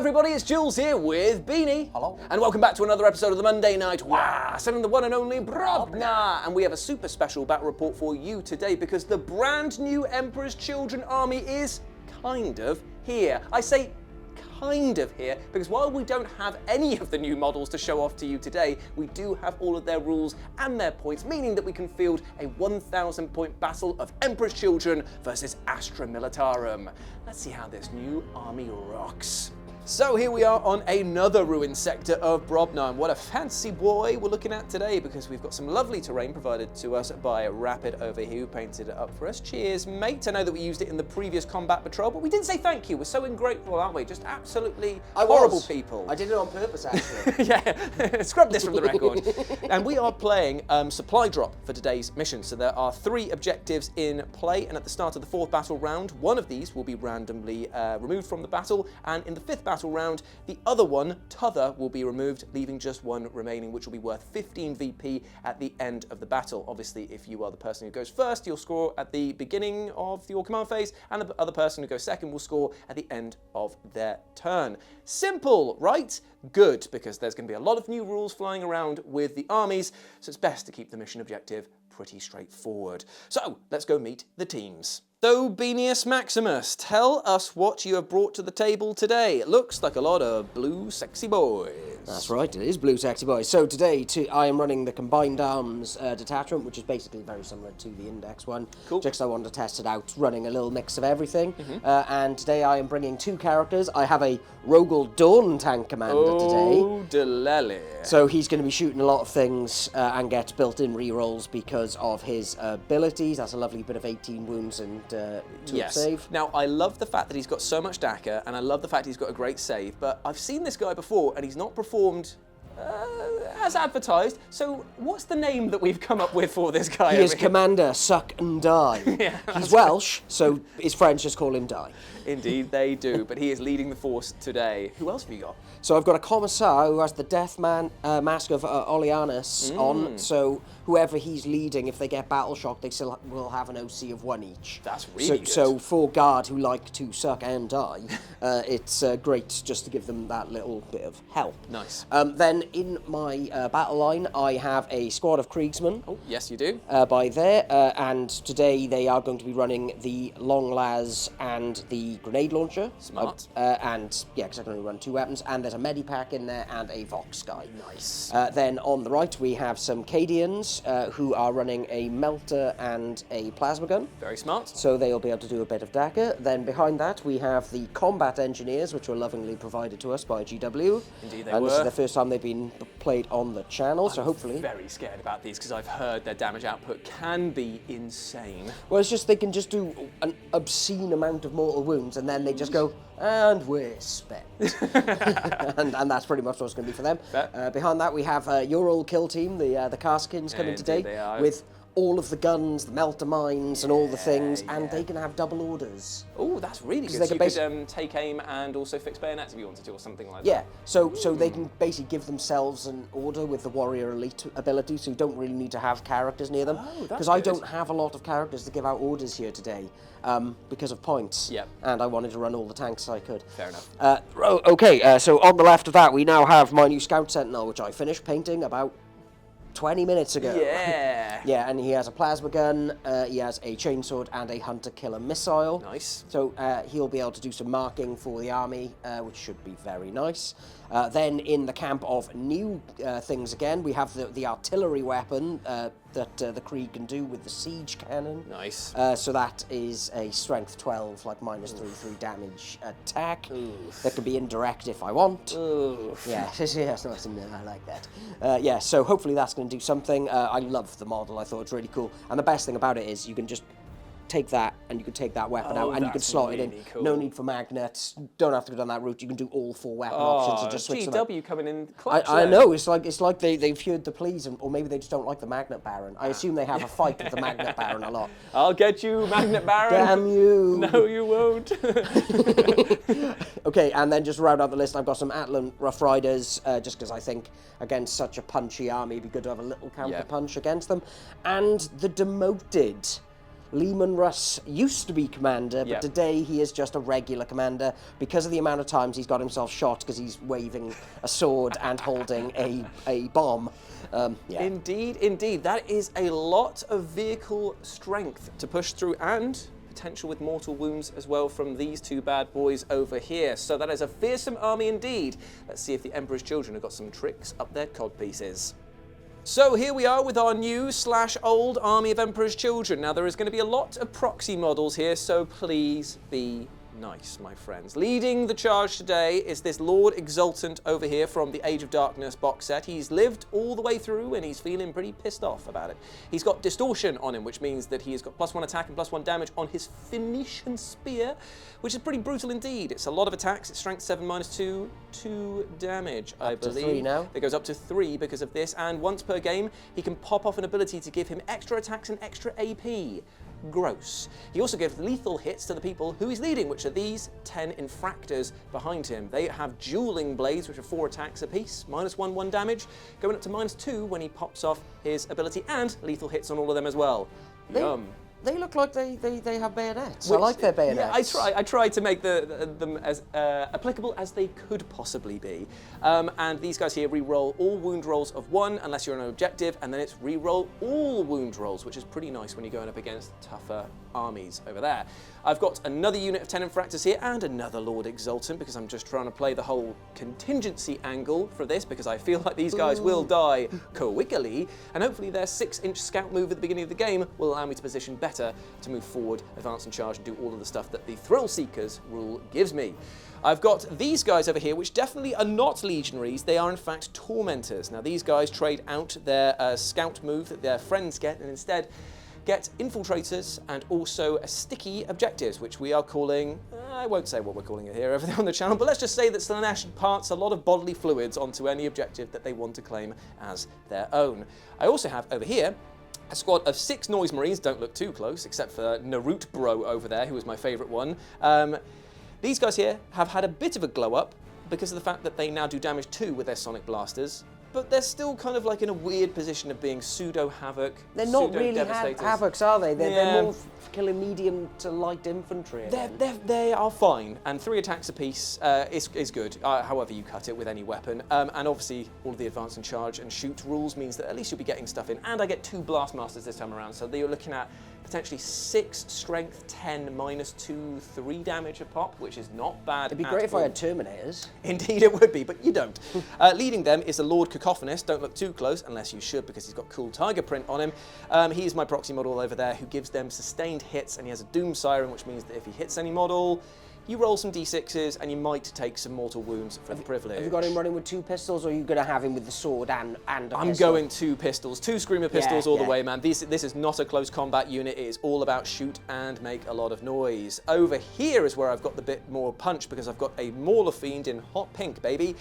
everybody, it's Jules here with Beanie. Hello. And welcome back to another episode of the Monday Night Wah, sending the one and only Brobna. And we have a super special battle report for you today because the brand new Emperor's Children army is kind of here. I say kind of here because while we don't have any of the new models to show off to you today, we do have all of their rules and their points, meaning that we can field a 1,000 point battle of Emperor's Children versus Astra Militarum. Let's see how this new army rocks. So here we are on another ruined sector of Brobna, and what a fancy boy we're looking at today because we've got some lovely terrain provided to us by Rapid over here who painted it up for us. Cheers, mate. I know that we used it in the previous combat patrol, but we didn't say thank you. We're so ungrateful, aren't we? Just absolutely horrible people. I did it on purpose, actually. Yeah, scrub this from the record. And we are playing supply drop for today's mission. So there are 3 objectives in play, and at the start of the 4th battle round, one of these will be randomly removed from the battle, and in the 5th battle round, the other one, t'other, will be removed, leaving just one remaining, which will be worth 15 VP at the end of the battle. Obviously, if you are the person who goes first, you'll score at the beginning of your command phase, and the other person who goes second will score at the end of their turn. Simple, right? Good, because there's going to be a lot of new rules flying around with the armies, so it's best to keep the mission objective pretty straightforward. So, let's go meet the teams. So, Beanius Maximus, tell us what you have brought to the table today. It looks like a lot of blue sexy boys. That's right, it is blue sexy boys. So today I am running the Combined Arms detachment, which is basically very similar to the Index one. Cool. Just I wanted to test it out, running a little mix of everything. And today I am bringing 2 characters. I have a Rogel Dawn tank commander today. Oh, delele. So he's going to be shooting a lot of things and gets built-in rerolls because of his abilities. That's a lovely bit of 18 wounds and 2 save. Now, I love the fact that he's got so much DACA, and I love the fact he's got a great save, but I've seen this guy before, and he's not performed as advertised. So what's the name that we've come up with for this guy? He is Commander Suck and Die. Yeah, he's Welsh, so his friends just call him Die. Indeed they do, but he is leading the force today. Who else have you got? So I've got a Commissar who has the Death Mask of Oleanus on, so whoever he's leading, if they get battle shock, they still will have an OC of 1 each. That's really good. So for Guard who like to suck and die, it's great just to give them that little bit of help. Nice. Then in my battle line, I have a squad of Kriegsmen. Oh, yes you do. By there, and today they are going to be running the Long Las and the Grenade Launcher. Smart. And yeah, because I can only run 2 weapons, and there's a Medipack in there and a Vox guy. Nice. Then on the right we have some Cadians who are running a Melter and a Plasma Gun. Very smart. So they'll be able to do a bit of dagger. Then behind that we have the Combat Engineers, which were lovingly provided to us by GW. Indeed they and were. This is the first time they've been played on the channel, so hopefully... I'm very scared about these because I've heard their damage output can be insane. Well, it's just they can just do an obscene amount of mortal wounds, and then they just go, and we're spent. and that's pretty much what it's going to be for them. Behind that, we have your old kill team, the Karskins, coming today with all of the guns, the melter mines, and all the things, and they can have double orders. Oh, that's really good. So you could take aim and also fix bayonets if you wanted to, or something like that. Yeah, so they can basically give themselves an order with the warrior elite ability, so you don't really need to have characters near them. Because I don't have a lot of characters to give out orders here today. Because of points. Yep. And I wanted to run all the tanks I could. Fair enough. Okay, so on the left of that, we now have my new Scout Sentinel, which I finished painting about 20 minutes ago. Yeah. Yeah, and he has a plasma gun, he has a chainsword, and a hunter-killer missile. Nice. So he'll be able to do some marking for the army, which should be very nice. Then in the camp of new things again, we have the artillery weapon that the Krieg can do with the siege cannon. Nice. So that is a strength 12, like -3 damage attack. Oof. That can be indirect if I want. Oof. Yeah, it's nice and I like that. Yeah, so hopefully that's going to do something. I love the model. I thought it's really cool. And the best thing about it is you can just take that and you can take that weapon out and you can slot it in. Cool. No need for magnets. Don't have to go down that route. You can do all 4 weapon options and just switch them out. GW coming in clutch. I know, it's like they've heard the pleas, or maybe they just don't like the Magnet Baron. I assume they have a fight with the Magnet Baron a lot. I'll get you, Magnet Baron. Damn you. No, you won't. Okay, and then just to round out the list, I've got some Atlan Rough Riders, just because I think against such a punchy army, it'd be good to have a little counter punch against them. And the Demoted. Lehman Russ used to be commander, but Yep. today he is just a regular commander because of the amount of times he's got himself shot because he's waving a sword and holding a bomb. Yeah. Indeed, indeed. That is a lot of vehicle strength to push through, and potential with mortal wounds as well from these two bad boys over here. So that is a fearsome army indeed. Let's see if the Emperor's Children have got some tricks up their codpieces. So here we are with our new/old army of Emperor's Children. Now there is going to be a lot of proxy models here, so please be nice, my friends. Leading the charge today is this Lord Exultant over here from the Age of Darkness box set. He's lived all the way through and he's feeling pretty pissed off about it. He's got Distortion on him, which means that he has got +1 attack and +1 damage on his Phoenician Spear, which is pretty brutal indeed. It's a lot of attacks. It's strength 7 -2, 2 damage, I believe. Up to 3 now. It goes up to 3 because of this, and once per game, he can pop off an ability to give him extra attacks and extra AP. Gross. He also gives lethal hits to the people who he's leading, which are these 10 infractors behind him. They have dueling blades, which are 4 attacks apiece, -1, 1 damage, going up to -2 when he pops off his ability, and lethal hits on all of them as well. Yum. They look like they have bayonets. I like their bayonets. Yeah, I tried to make them as applicable as they could possibly be. And these guys here re-roll all wound rolls of 1 unless you're on an objective, and then it's re-roll all wound rolls, which is pretty nice when you're going up against tougher armies over there. I've got another unit of 10 infractors here and another Lord Exultant because I'm just trying to play the whole contingency angle for this because I feel like these guys will die quickly, and hopefully their 6-inch scout move at the beginning of the game will allow me to position better to move forward, advance and charge, and do all of the stuff that the Thrill Seekers rule gives me. I've got these guys over here, which definitely are not legionaries. They are, in fact, tormentors. Now, these guys trade out their scout move that their friends get, and instead get infiltrators and also sticky objectives, which we are calling, I won't say what we're calling it here over there on the channel, but let's just say that Slaanesh imparts a lot of bodily fluids onto any objective that they want to claim as their own. I also have over here a squad of 6 Noise Marines. Don't look too close, except for Narut Bro over there, who was my favourite one. These guys here have had a bit of a glow up because of the fact that they now do damage 2 with their Sonic Blasters, but they're still kind of like in a weird position of being pseudo-havoc, They're not really havocs, are they? They're more killing medium to light infantry. They are fine, and 3 attacks apiece is good, however you cut it with any weapon. And obviously, all of the advance and charge and shoot rules means that at least you'll be getting stuff in. And I get 2 Blastmasters this time around, so you're looking at potentially 6 strength, 10 -2, 3 damage a pop, which is not bad. It'd be great if I had Terminators. Indeed it would be, but you don't. Leading them is the Lord Cacophonist. Don't look too close, unless you should, because he's got cool tiger print on him. He is my proxy model over there, who gives them sustained hits, and he has a Doom Siren, which means that if he hits any model, you roll some d6s, and you might take some mortal wounds for the privilege. Have you got him running with 2 pistols, or are you going to have him with the sword and a I'm pistol? going 2 pistols, 2 Screamer pistols all the way, man. This is not a close combat unit. It is all about shoot and make a lot of noise. Over here is where I've got the bit more punch, because I've got a Mauler Fiend in hot pink, baby.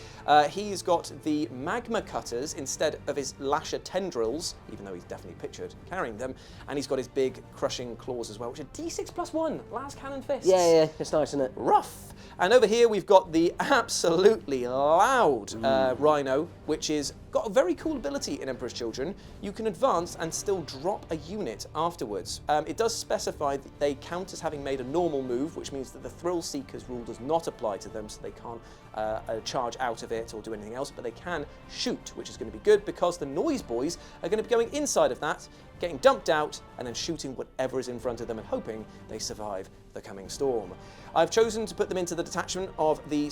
He's got the Magma Cutters instead of his Lasher Tendrils, even though he's definitely pictured carrying them, and he's got his big Crushing Claws as well, which are D6 +1, Last Cannon Fists. Yeah, it's nice, isn't it? Rough. And over here we've got the absolutely loud Rhino, which is got a very cool ability in Emperor's Children. You can advance and still drop a unit afterwards. It does specify that they count as having made a normal move, which means that the Thrill Seekers rule does not apply to them, so they can't charge out of it or do anything else, but they can shoot, which is going to be good because the Noise Boys are going to be going inside of that, getting dumped out, and then shooting whatever is in front of them and hoping they survive the coming storm. I've chosen to put them into the detachment of the,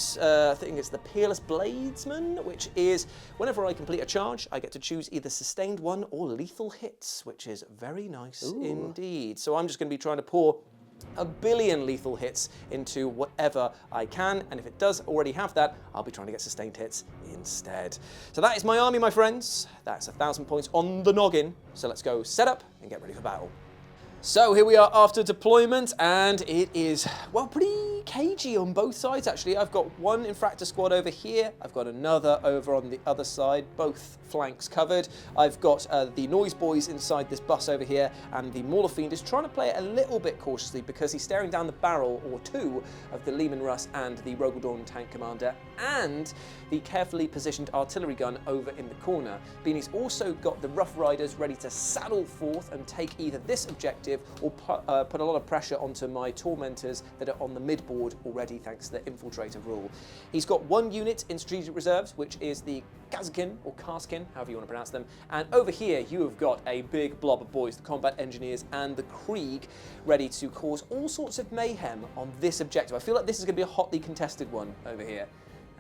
I think it's the Peerless Bladesman, which is whenever I complete a charge, I get to choose either sustained 1 or lethal hits, which is very nice indeed. So I'm just going to be trying to pour a billion lethal hits into whatever I can, and if it does already have that, I'll be trying to get sustained hits instead. So that is my army, my friends. That's 1,000 points on the noggin. So let's go set up and get ready for battle. So here we are after deployment, and it is, well, pretty cagey on both sides, actually. I've got one Infractor squad over here. I've got another over on the other side, both flanks covered. I've got the Noise Boys inside this bus over here, and the Mauler Fiend is trying to play it a little bit cautiously because he's staring down the barrel or two of the Lehman Russ and the Rogaldorn Tank Commander and the carefully positioned artillery gun over in the corner. Beanie's also got the Rough Riders ready to saddle forth and take either this objective or put a lot of pressure onto my Tormentors that are on the mid-board already thanks to the Infiltrator rule. He's got one unit in Strategic Reserves, which is the Kazkin, or Kaskin, however you want to pronounce them. And over here, you have got a big blob of boys, the Combat Engineers and the Krieg, ready to cause all sorts of mayhem on this objective. I feel like this is going to be a hotly contested one over here.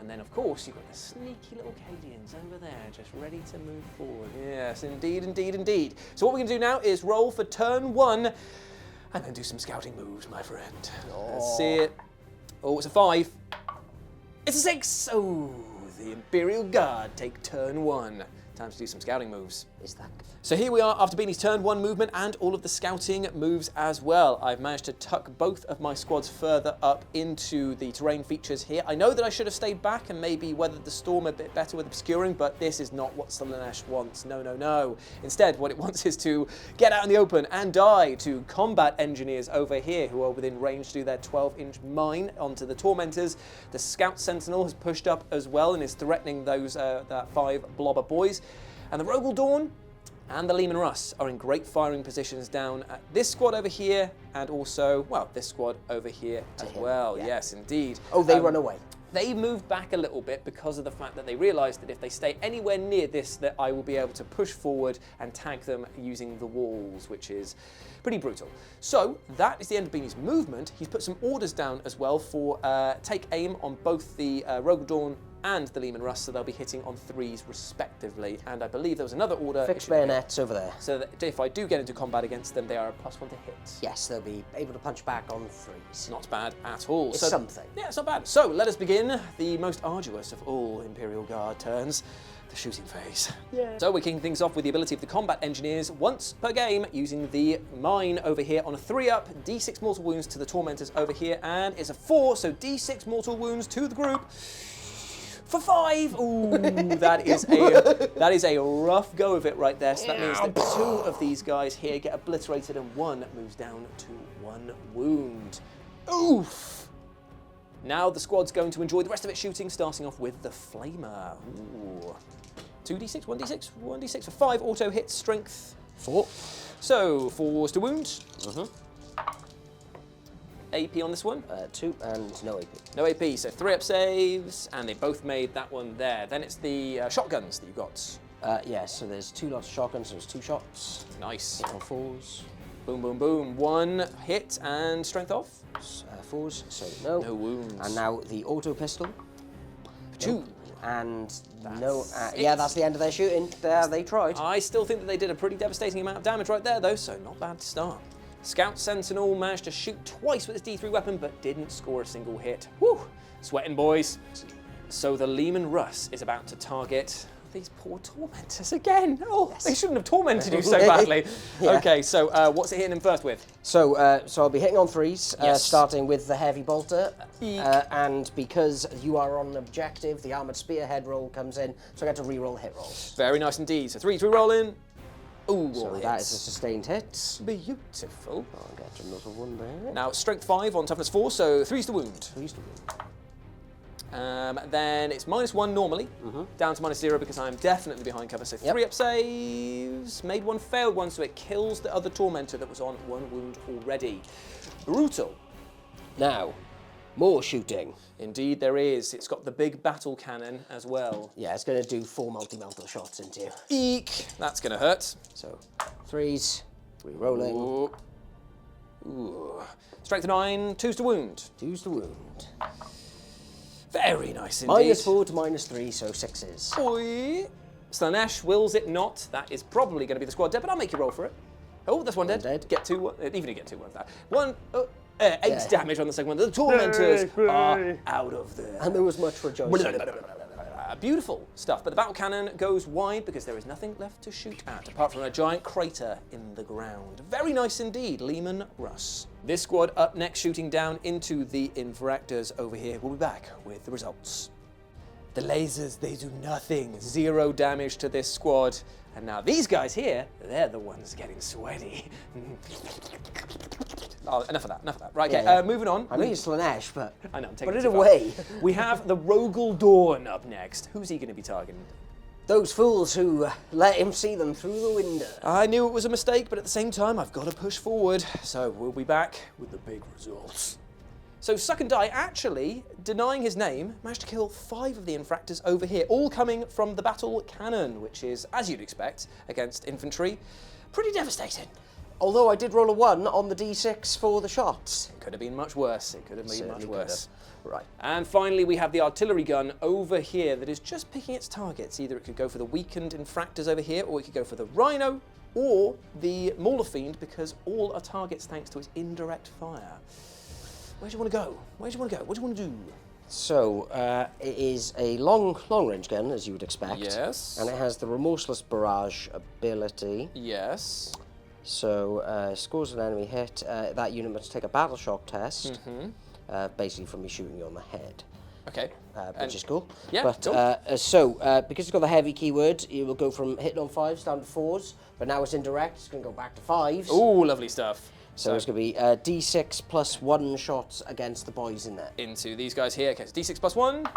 And then, of course, you've got the sneaky little Cadians over there, just ready to move forward. Yes, indeed, indeed, indeed. So what we're going to do now is roll for turn 1, and then do some scouting moves, my friend. Let's see it. Oh, it's a 5. It's a 6. Oh, the Imperial Guard take turn 1. Time to do some scouting moves. Is that? So here we are after Beanie's turn 1 movement and all of the scouting moves as well. I've managed to tuck both of my squads further up into the terrain features here. I know that I should have stayed back and maybe weathered the storm a bit better with obscuring, but this is not what Slaanesh wants. No, no, no. Instead, what it wants is to get out in the open and die to Combat Engineers over here who are within range to do their 12-inch mine onto the Tormentors. The Scout Sentinel has pushed up as well and is threatening those that 5 blobber boys. And the Rogaldorn and the Lehman Russ are in great firing positions down at this squad over here and also, well, this squad over here as well. Yeah. Yes, indeed. Oh, they run away. They moved back a little bit because of the fact that they realised that if they stay anywhere near this, that I will be able to push forward and tag them using the walls, which is pretty brutal. So that is the end of Beanie's movement. He's put some orders down as well for take aim on both the Rogaldorn and the Lehman Russ, so they'll be hitting on 3s respectively. And I believe there was another order. Fixed bayonets over there. So that if I do get into combat against them, they are a +1 to hit. Yes, they'll be able to punch back on 3s. Not bad at all. It's something. Yeah, it's not bad. So let us begin the most arduous of all Imperial Guard turns, the shooting phase. Yeah. So we're kicking things off with the ability of the Combat Engineers once per game using the mine over here on a 3-up, D6 mortal wounds to the Tormentors over here, and it's a 4, so D6 mortal wounds to the group. For 5! Ooh, that is a rough go of it right there. So that means that 2 of these guys here get obliterated and 1 moves down to 1 wound. Oof! Now the squad's going to enjoy the rest of it shooting, starting off with the Flamer. Ooh. 2d6, 1d6, 1d6 for 5 auto hits, strength 4. So 4s to wound. AP on this one? 2 and no AP. No AP, so 3-up saves, and they both made that one there. Then it's the shotguns that you got. Yeah, so there's 2 lots of shotguns, so there's 2 shots. Nice. Hit on 4s. Boom, boom, boom. 1 hit and strength off. 4s, so no. No wounds. And now the auto pistol. 2. Nope. And no. Yeah, that's the end of their shooting. They tried. I still think that they did a pretty devastating amount of damage right there, though, so not bad to start. Scout Sentinel managed to shoot twice with his D3 weapon, but didn't score a single hit. Woo! Sweating, boys. So the Lehman Russ is about to target these poor Tormentors again. Oh, yes. They shouldn't have tormented you so badly. Yeah. Okay, so what's it hitting him first with? So I'll be hitting on 3s, yes. Starting with the Heavy Bolter. And because you are on an objective, the Armoured Spearhead roll comes in, so I get to re-roll hit rolls. Very nice indeed. So 3 roll in. Ooh, so that is a sustained hit. Beautiful. I'll get another one there. Now, strength 5 on toughness 4, so 3s to wound. 3s to wound. Then it's -1 normally, down to -0 because I'm definitely behind cover. So 3-up saves, made 1, failed 1, so it kills the other Tormentor that was on 1 wound already. Brutal. Now, more shooting. Indeed there is. It's got the big battle cannon as well. Yeah, it's going to do 4 multi-melter shots into you. Eek! That's going to hurt. So, 3s, re-rolling. Ooh. Ooh. Strength 9, 2s to wound. 2s to wound. Very nice indeed. -4 to -3, so 6s. Oi. Slaanesh wills it not. That is probably going to be the squad dead, but I'll make you roll for it. Oh, that's 1 dead. Get 2. Even you get 2 ones. 8 damage on the second one. The Tormentors are out of there. And there was much rejoicing. Beautiful stuff, but the battle cannon goes wide because there is nothing left to shoot at, apart from a giant crater in the ground. Very nice indeed, Lehman Russ. This squad up next, shooting down into the Infractors over here. We'll be back with the results. The lasers, they do nothing. 0 damage to this squad. And now these guys here, they're the ones getting sweaty. Oh, enough of that. Right, okay, Yeah. Moving on. I know you're Slanesh, but I know, I'm taking put it too far. away. We have the Rogel Dawn up next. Who's he going to be targeting? Those fools who let him see them through the window. I knew it was a mistake, but at the same time, I've got to push forward. So we'll be back with the big results. So Suck and Die, actually, denying his name, managed to kill 5 of the Infractors over here, all coming from the battle cannon, which is, as you'd expect, against infantry, pretty devastating. Although I did roll a 1 on the d6 for the shots. It could have been much worse. It could have been much worse. Right. And finally, we have the artillery gun over here that is just picking its targets. Either it could go for the weakened Infractors over here, or it could go for the Rhino, or the Mauler Fiend, because all are targets thanks to its indirect fire. Where do you want to go? Where do you want to go? What do you want to do? So, it is a long-range gun, as you would expect. Yes. And it has the Remorseless Barrage ability. Yes. So, scores an enemy hit. That unit must take a battle shock test, basically from me shooting you on the head. Okay. Which is cool. Yeah, but, cool. because it's got the heavy keyword, it will go from hitting on 5s down to 4s, but now it's indirect, it's going to go back to 5s. Ooh, lovely stuff. So it's going to be d6 plus 1 shots against the boys in there. Into these guys here. Okay, so d6 plus 1.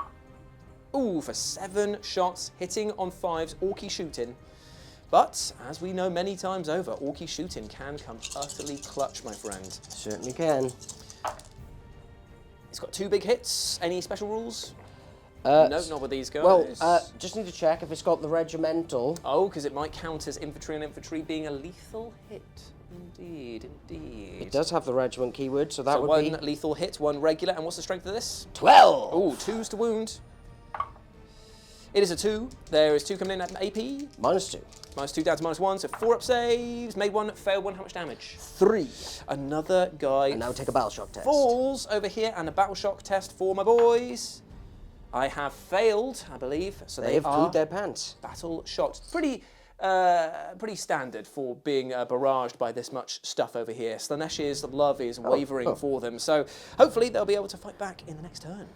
Ooh, for 7 shots, hitting on 5s, Orky shooting. But, as we know many times over, Orky shooting can come utterly clutch, my friend. Certainly can. It's got 2 big hits. Any special rules? No, not with these guys. Well, just need to check if it's got the regimental. Oh, because it might count as infantry and infantry being a lethal hit. Indeed, indeed. It does have the regiment keyword, so that So would one be... lethal hit, 1 regular, and what's the strength of this? 12! Oh, 2s to wound. It is a 2. There is 2 coming in at AP. -2. -2 down to -1, so 4 up saves. Made 1, failed 1. How much damage? 3. Another guy And now take a battle shock test. falls over here, and a battle shock test for my boys. I have failed, I believe. So They have are pooed their pants. battle shocked. Pretty standard for being barraged by this much stuff over here. Slanesh's love is wavering for them, so hopefully they'll be able to fight back in the next turn.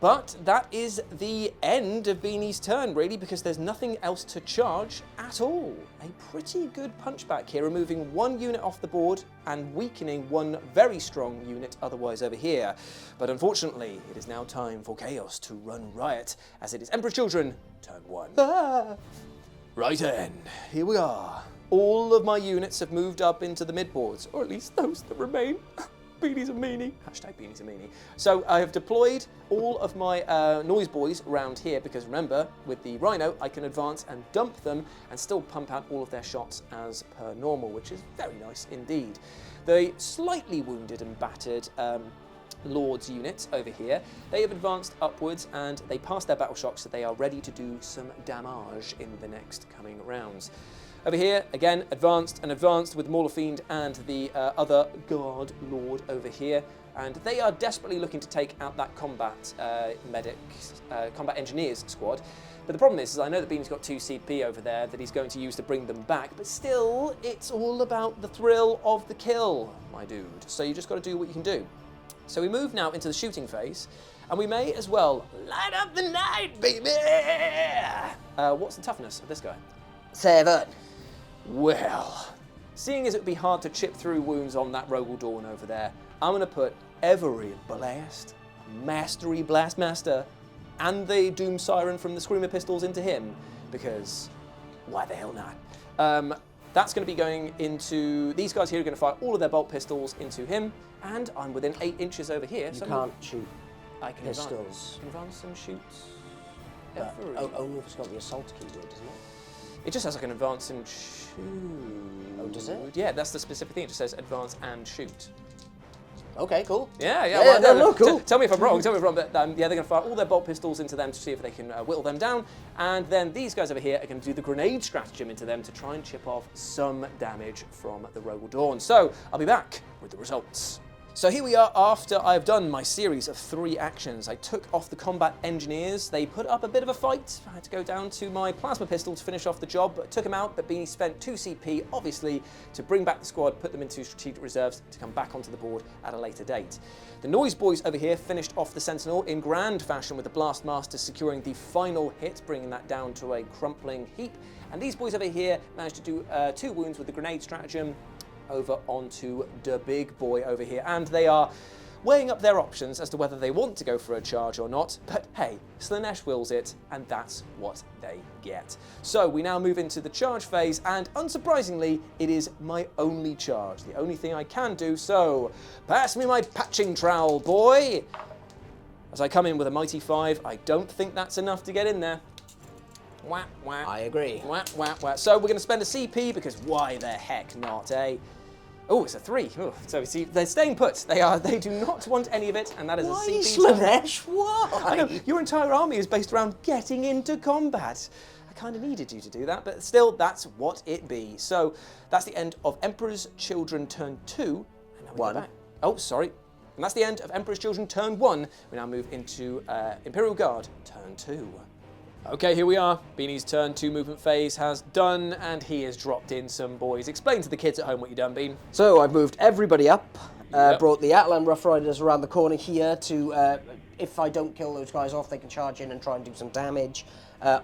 But that is the end of Beanie's turn, really, because there's nothing else to charge at all. A pretty good punchback here, removing 1 unit off the board and weakening 1 very strong unit otherwise over here. But unfortunately, it is now time for Chaos to run riot, as it is Emperor's Children, turn 1. Right then, here we are. All of my units have moved up into the midboards, or at least those that remain. Beanie's a meanie. Hashtag Beanie's a meanie. So I have deployed all of my noise boys around here because remember, with the Rhino, I can advance and dump them and still pump out all of their shots as per normal, which is very nice indeed. The slightly wounded and battered Lord's units over here, they have advanced upwards and they passed their battle shock, so they are ready to do some damage in the next coming rounds. Over here, again, advanced with Mauler Fiend and the other Guard Lord over here, and they are desperately looking to take out that combat combat engineers squad. But the problem is I know that Beanie's got 2 CP over there that he's going to use to bring them back, but still, it's all about the thrill of the kill, my dude. So you just got to do what you can do. So we move now into the shooting phase, and we may as well light up the night, baby! What's the toughness of this guy? 7. Well, seeing as it would be hard to chip through wounds on that Rogel Dawn over there, I'm going to put every blast, Mastery Blast Master, and the Doom Siren from the Screamer Pistols into him, because why the hell not? That's going to be going into... These guys here are going to fire all of their bolt pistols into him, and I'm within 8 inches over here. You can't shoot I can pistols. Advance and shoot. Only if it's got the assault keyword, doesn't it? It just says I can advance and shoot. Oh, does it? Yeah, that's the specific thing. It just says advance and shoot. Okay, cool. Yeah, well, no, cool. Tell me if I'm wrong, but yeah, they're going to fire all their bolt pistols into them to see if they can whittle them down, and then these guys over here are going to do the grenade stratagem into them to try and chip off some damage from the Rogel Dawn. So, I'll be back with the results. So here we are after I've done my series of 3 actions. I took off the combat engineers. They put up a bit of a fight. I had to go down to my plasma pistol to finish off the job, but took him out. But Beanie spent 2 CP, obviously, to bring back the squad, put them into strategic reserves to come back onto the board at a later date. The Noise Boys over here finished off the Sentinel in grand fashion with the Blast Master securing the final hit, bringing that down to a crumpling heap. And these boys over here managed to do 2 wounds with the grenade stratagem over onto the big boy over here, and they are weighing up their options as to whether they want to go for a charge or not, but hey, Slanesh wills it, and that's what they get. So we now move into the charge phase, and unsurprisingly, it is my only charge, the only thing I can do, so pass me my patching trowel, boy! As I come in with a mighty 5, I don't think that's enough to get in there. Whap, whap. I agree. Whap, whap, whap. So we're going to spend a CP, because why the heck not, eh? Oh, it's a 3. Oh, so you see, they're staying put. They do not want any of it, and that is Why, a CP. Slanesh? Why? I know, your entire army is based around getting into combat. I kind of needed you to do that, but still, that's what it be. So that's the end of Emperor's Children turn 2. And now we go 1. back. Oh, sorry. And that's the end of Emperor's Children turn 1. We now move into Imperial Guard turn 2. Okay, here we are. Beanie's turn 2 movement phase has done, and he has dropped in some boys. Explain to the kids at home what you've done, Bean. So I've moved everybody up, Yep. brought the Atlan Rough Riders around the corner here to, if I don't kill those guys off, they can charge in and try and do some damage.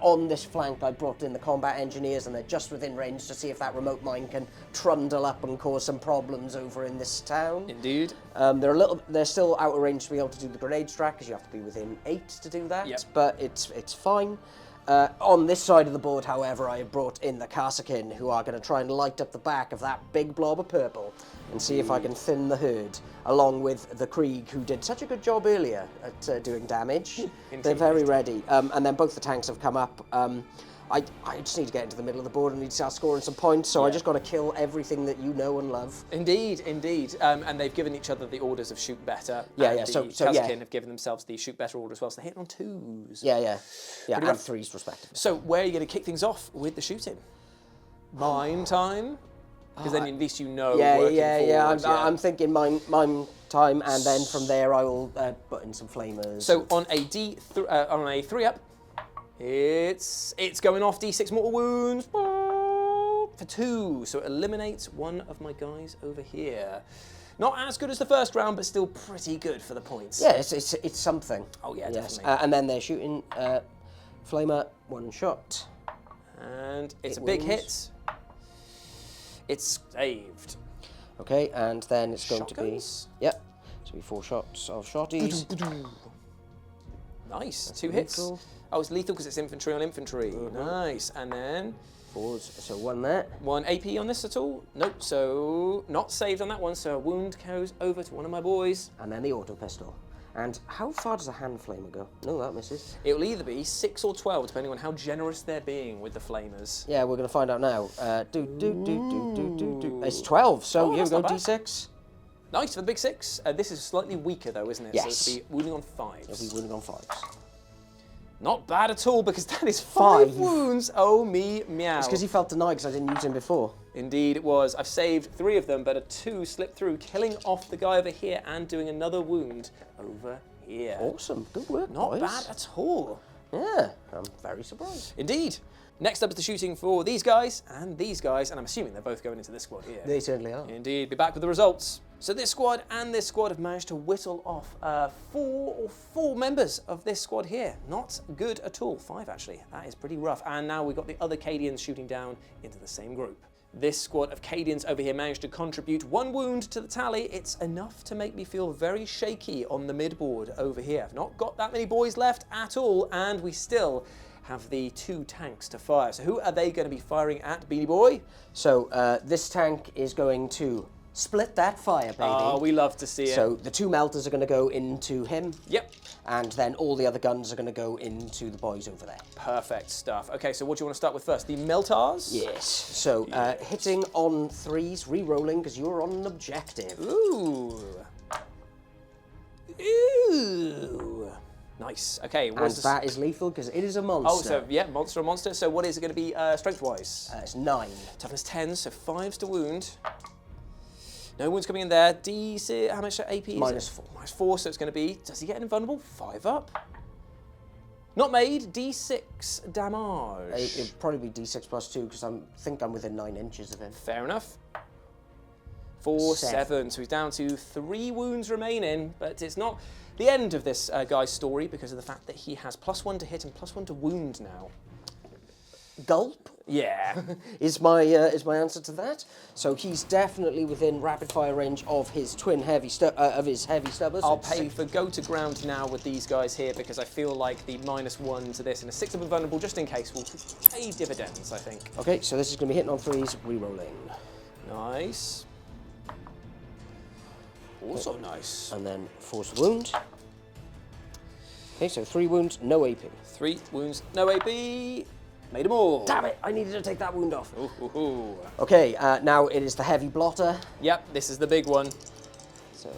On this flank, I brought in the combat engineers, and they're just within range to see if that remote mine can trundle up and cause some problems over in this town. Indeed. They're still out of range to be able to do the grenade strat, because you have to be within 8 to do that. Yep. But it's fine. On this side of the board, however, I have brought in the Kassakin, who are going to try and light up the back of that big blob of purple and see if I can thin the herd, along with the Krieg, who did such a good job earlier at doing damage. They're very ready. And then both the tanks have come up. I just need to get into the middle of the board and need to start scoring some points, so I just got to kill everything that you know and love. Indeed, indeed. And they've given each other the orders of shoot better. Yeah, and yeah, the so Kazakin have given themselves the shoot better order as well, so they're hitting on 2s. Yeah, and rough. 3s respectively. So where are you going to kick things off with the shooting? Mine time? Because then at least you know working forward. I'm thinking mine time, and then from there I will put in some flamers. So on a on a 3 up, it's going off D6 mortal wounds for 2. So it eliminates one of my guys over here. Not as good as the first round, but still pretty good for the points. Yeah, it's something. Oh yeah, yes. definitely. And then they're shooting flamer 1 shot. And it's It a big wounds. hit. It's saved. Okay, and then it's going Shotguns? to be... Yep, so 4 shots of shotties. Nice, 2 hits. Lethal. Oh, it's lethal because it's infantry on infantry. Nice, and then 4s, so 1 there. 1 AP on this at all? Nope, so not saved on that one, so a wound goes over to one of my boys. And then the auto pistol. And how far does a hand flamer go? No, that misses. It will either be 6 or 12, depending on how generous they're being with the flamers. Yeah, we're going to find out now. It's 12, so Oh, here we that's go, not bad. D6. Nice for the big 6. This is slightly weaker though, isn't it? Yes. So it'll be wounding on 5s. It'll be winning on 5s. Not bad at all, because that is 5 5. wounds. Oh me meow. It's because he felt denied because I didn't use him before. Indeed it was. I've saved 3 of them, but a 2 slipped through, killing off the guy over here and doing another wound over here. Awesome, good work, Not boys. bad at all. Yeah, I'm very surprised. Indeed. Next up is the shooting for these guys, and I'm assuming they're both going into this squad here. They certainly are. Indeed, be back with the results. So this squad and this squad have managed to whittle off 4 members of this squad here. Not good at all. 5 actually. That is pretty rough. And now we've got the other Cadians shooting down into the same group. This squad of Cadians over here managed to contribute 1 wound to the tally. It's enough to make me feel very shaky on the mid-board over here. I've not got that many boys left at all, and we still have the 2 tanks to fire. So who are they going to be firing at, Beanie Boy? So this tank is going to split that fire, baby. Oh, we love to see it. So the 2 melters are going to go into him. Yep. And then all the other guns are going to go into the boys over there. Perfect stuff. Okay, so what do you want to start with first? The Meltars? Yes. So hitting on 3s, re-rolling because you're on an objective. Ooh. Ooh. Nice. Okay. And that is lethal because it is a monster. Oh, so yeah, monster on monster. So what is it going to be strength-wise? It's 9. Toughness 10, so 5s to wound. No wounds coming in there. D6, how much AP is -4. -4, so it's going to be, does he get an invulnerable? 5 up. Not made, D6 damage. It'd probably be D6 +2 because I think I'm within 9 inches of him. Fair enough. 4, 7, so he's down to 3 wounds remaining, but it's not the end of this guy's story because of the fact that he has +1 to hit and +1 to wound now. Gulp Yeah. is my answer to that. So he's definitely within rapid fire range of his heavy stubbers. I'll pay for go to ground now with these guys here because I feel like the -1 to this and a 6 of invulnerable just in case will pay dividends, I think. Okay, so this is going to be hitting on 3s, re-rolling. Nice. Also nice. And then force wound. Okay, so 3 wounds, no AP. 3 wounds, no AP. Made them all. Damn it, I needed to take that wound off. Ooh. Okay, now it is the heavy blotter. Yep, this is the big one. So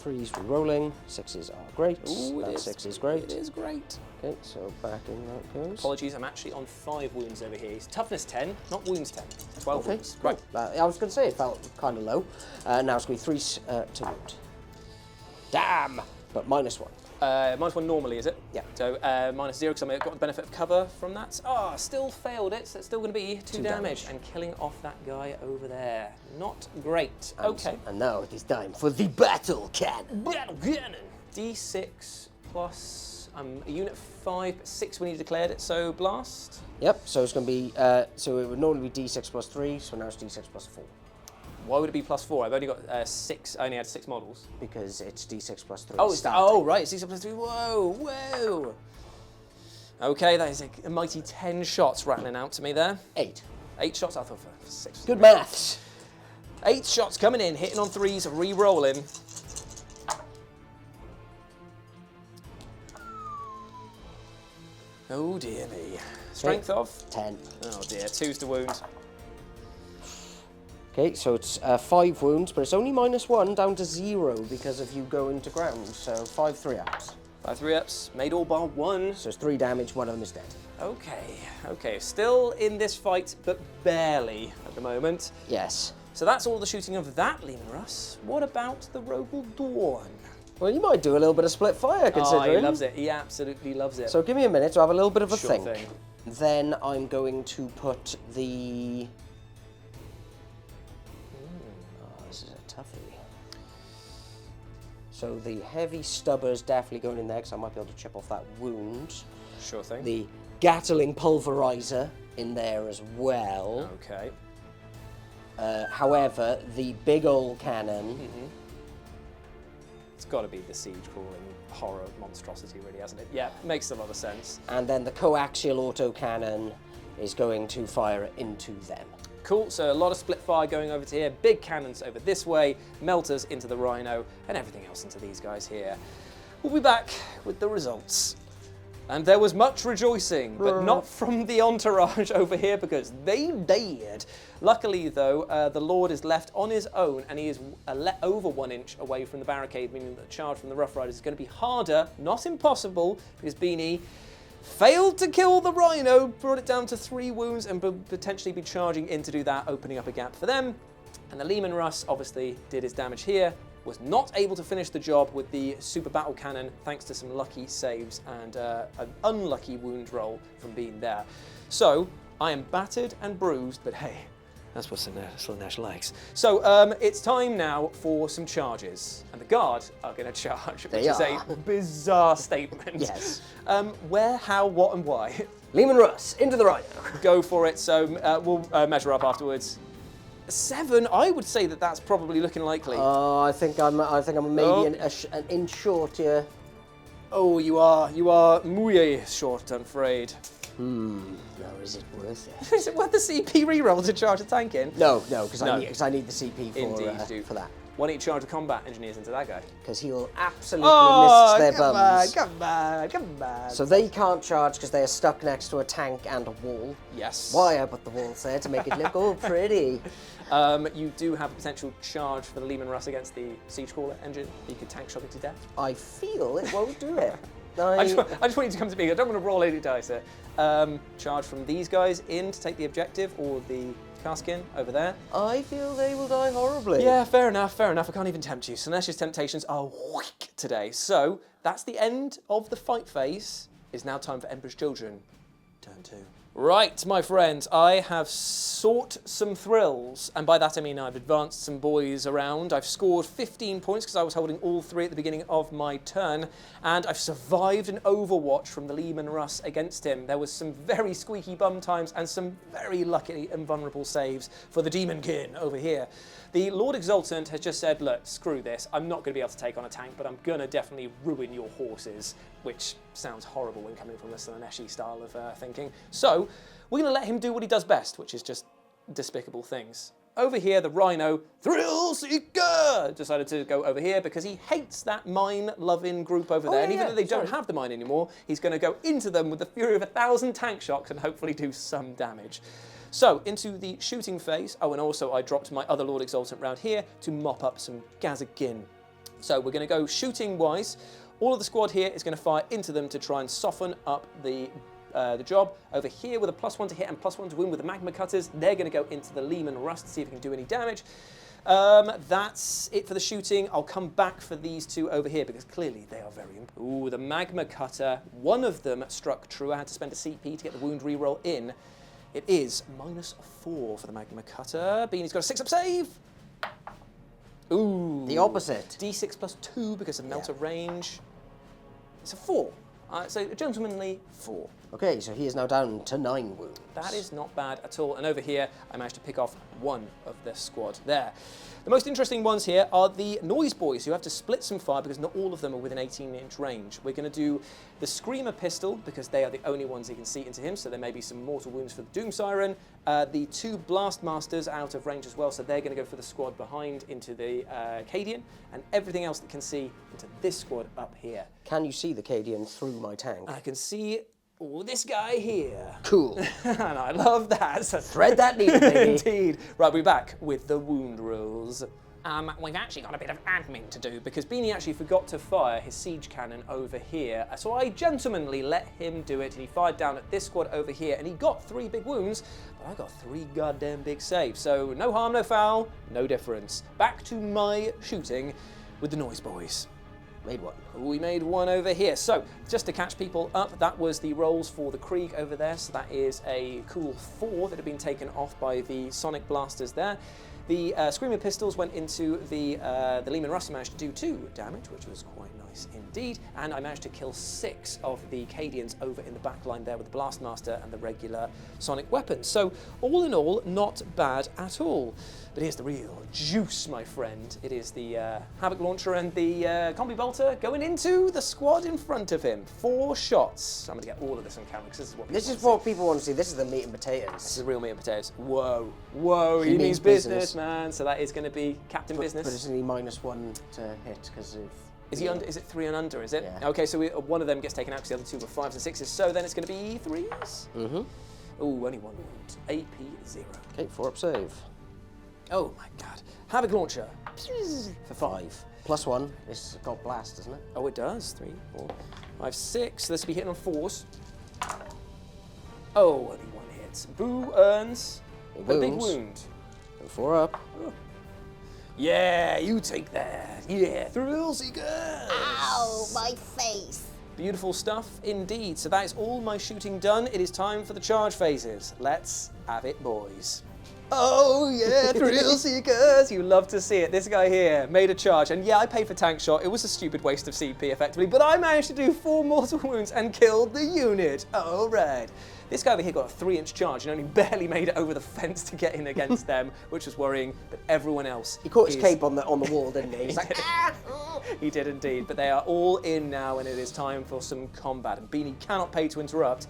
3s re-rolling, 6s are great. Ooh, that 6 is great. It is great. Okay, so back in that goes. Apologies, I'm actually on 5 wounds over here. He's toughness 10, not wounds 10. 12 Okay, wounds. cool. Right. I was going to say it felt kind of low. Now it's going to be 3 to wound. Damn! But -1. -1 normally, is it? Yeah. So -0 because I've got the benefit of cover from that. Oh, still failed it, so it's still going to be 2 damage. And killing off that guy over there. Not great. Okay. And now it is time for the battle cannon. Battle cannon! D6 plus a unit 5, 6 when you declared it, so blast. Yep, so it's going to be, so it would normally be D6 +3, so now it's D6 +4. Why would it be +4? I've only got 6, I only had 6 models. Because it's D6 +3. Oh, right, it's D6 +3, whoa. Okay, that is a mighty 10 shots rattling out to me there. 8. 8 shots, I thought for 6. Good maths. 8 shots coming in, hitting on 3s, re-rolling. Oh dear me. Strength of? 10. Oh dear, 2's to wound. Okay, so it's 5 wounds, but it's only -1 down to 0 because of you going to ground. So 5 3-ups. 5 3-ups, made all bar 1. So it's 3 damage, 1 of them is dead. Okay, still in this fight, but barely at the moment. Yes. So that's all the shooting of that Leman Russ. What about the Rogal Dawn? Well, you might do a little bit of split fire, considering. Oh, he loves it. He absolutely loves it. So give me a minute to have a little bit of a Sure think. thing. Then I'm going to put the... Oh, this is a toughie. So the heavy stubber's definitely going in there, because I might be able to chip off that wound. Sure thing. The Gatling pulverizer in there as well. Okay. However, the big old cannon... It's got to be the siege-crawling horror monstrosity, really, hasn't it? Yeah, makes a lot of sense. And then the coaxial autocannon is going to fire into them. Cool, so a lot of split fire going over to here, big cannons over this way, melters into the Rhino, and everything else into these guys here. We'll be back with the results. And there was much rejoicing, but not from the entourage over here because they died. Luckily, though, the Lord is left on his own and he is over 1 inch away from the barricade, meaning that the charge from the Rough Riders is going to be harder, not impossible, because Beanie failed to kill the Rhino, brought it down to 3 wounds and potentially be charging in to do that, opening up a gap for them. And the Leman Russ obviously did his damage here, was not able to finish the job with the super battle cannon thanks to some lucky saves and an unlucky wound roll from being there. So I am battered and bruised, but hey, that's what Slaanesh likes. So it's time now for some charges, and the Guard are going to charge, which is a bizarre statement. Yes. Where, how, what, and why? Leman Russ, into the Rhino. Go for it. So we'll measure up afterwards. 7, I would say that that's probably looking likely. I think I'm maybe an inch short here. Oh, you are muy short, I'm afraid. No, is it worth it? Is it worth the CP reroll to charge a tank in? No, because I need the CP for that. Why don't you charge the combat engineers into that guy? Because he'll absolutely miss their bums. Come on. So they can't charge because they are stuck next to a tank and a wall. Yes. Why I put the walls there to make it look all pretty. You do have a potential charge for the Leman Russ against the Siege Crawler engine. You could tank shock it to death. I feel it won't do it. I just want you to come to me. I don't want to roll any dice here. Charge from these guys in to take the objective, or the Kaskin over there. I feel they will die horribly. Yeah, fair enough, fair enough. I can't even tempt you. Sinesh's temptations are weak today. So that's the end of the fight phase. It's now time for Emperor's Children. Turn 2. Right, my friends, I have sought some thrills, and by that I mean I've advanced some boys around. I've scored 15 points because I was holding all 3 at the beginning of my turn, and I've survived an overwatch from the Leman Russ against him. There was some very squeaky bum times and some very lucky and vulnerable saves for the Demonkin over here. The Lord Exultant has just said, look, screw this. I'm not going to be able to take on a tank, but I'm going to definitely ruin your horses, which sounds horrible when coming from the Slaneshi style of thinking. So we're going to let him do what he does best, which is just despicable things. Over here, the Rhino, Thrill Seeker, decided to go over here because he hates that mine-loving group over there. And even though they don't have the mine anymore, he's going to go into them with the fury of 1,000 tank shocks and hopefully do some damage. So, into the shooting phase. Oh, and also I dropped my other Lord Exultant round here to mop up some Gazagin. So we're going to go shooting-wise. All of the squad here is going to fire into them to try and soften up the job. Over here with a +1 to hit and +1 to wound with the Magma Cutters, they're going to go into the Leman Rust to see if it can do any damage. That's it for the shooting. I'll come back for these 2 over here because clearly they are very important. Ooh, the Magma Cutter. One of them struck true. I had to spend a CP to get the wound reroll in. It is -4 for the Magma Cutter. Beanie's got a 6-up save. Ooh. The opposite. D6 +2 because of Melter range. It's a 4. So a gentlemanly 4. Okay, so he is now down to 9 wounds. That is not bad at all. And over here, I managed to pick off 1 of the squad there. The most interesting ones here are the Noise Boys, who have to split some fire because not all of them are within 18-inch range. We're going to do the Screamer Pistol because they are the only ones he can see into him, so there may be some mortal wounds for the Doom Siren. The 2 Blast Masters out of range as well, so they're going to go for the squad behind into the Cadian, and everything else that can see into this squad up here. Can you see the Cadian through my tank? I can see this guy here. Cool. And I love that. Thread that needle, baby. Indeed. Right, we're back with the wound rolls. We've actually got a bit of admin to do because Beanie actually forgot to fire his siege cannon over here. So I gentlemanly let him do it, and he fired down at this squad over here, and he got 3 big wounds, but I got 3 goddamn big saves. So no harm, no foul, no difference. Back to my shooting with the Noise Boys. Made 1. We made 1 over here. So, just to catch people up, that was the rolls for the Krieg over there. So that is a cool 4 that had been taken off by the Sonic Blasters there. The Screamer Pistols went into the Leman Russ and managed to do 2 damage, which was quite nice indeed. And I managed to kill 6 of the Cadians over in the back line there with the Blastmaster and the regular Sonic weapons. So, all in all, not bad at all. But here's the real juice, my friend. It is the Havoc Launcher and the Combi Bolter going into the squad in front of him. 4 shots. I'm going to get all of this on camera because this is what people want to see. This is the meat and potatoes. This is the real meat and potatoes. Whoa, whoa, he means business, man. So that is going to be Captain Business. But it's only -1 to hit because of... Is he under? Is it 3 and under? Is it? Yeah. Okay, so one of them gets taken out because the other 2 were 5s and 6s. So then it's going to be 3s. Mm-hmm. Ooh, only 1 wound. AP 0. Okay, 4-up save. Oh my God! Havoc Launcher For 5. +1. It's got blast, doesn't it? Oh, it does. 3, 4, 5, 6. So this will be hitting on 4s. Oh, only 1 hit. Boo earns a big wound. 4-up. Oh. Yeah, you take that. Yeah, Thrill Seekers. Ow, my face. Beautiful stuff indeed. So that is all my shooting done. It is time for the charge phases. Let's have it, boys. Oh yeah, Thrill Seekers! You love to see it. This guy here made a charge, and yeah, I paid for tank shot. It was a stupid waste of CP, effectively, but I managed to do 4 mortal wounds and killed the unit. All right. This guy over here got a 3-inch charge and only barely made it over the fence to get in against them, which was worrying. But everyone else, he caught his cape on the wall, didn't he? He's like, ah! He did indeed. But they are all in now, and it is time for some combat. And Beanie cannot pay to interrupt.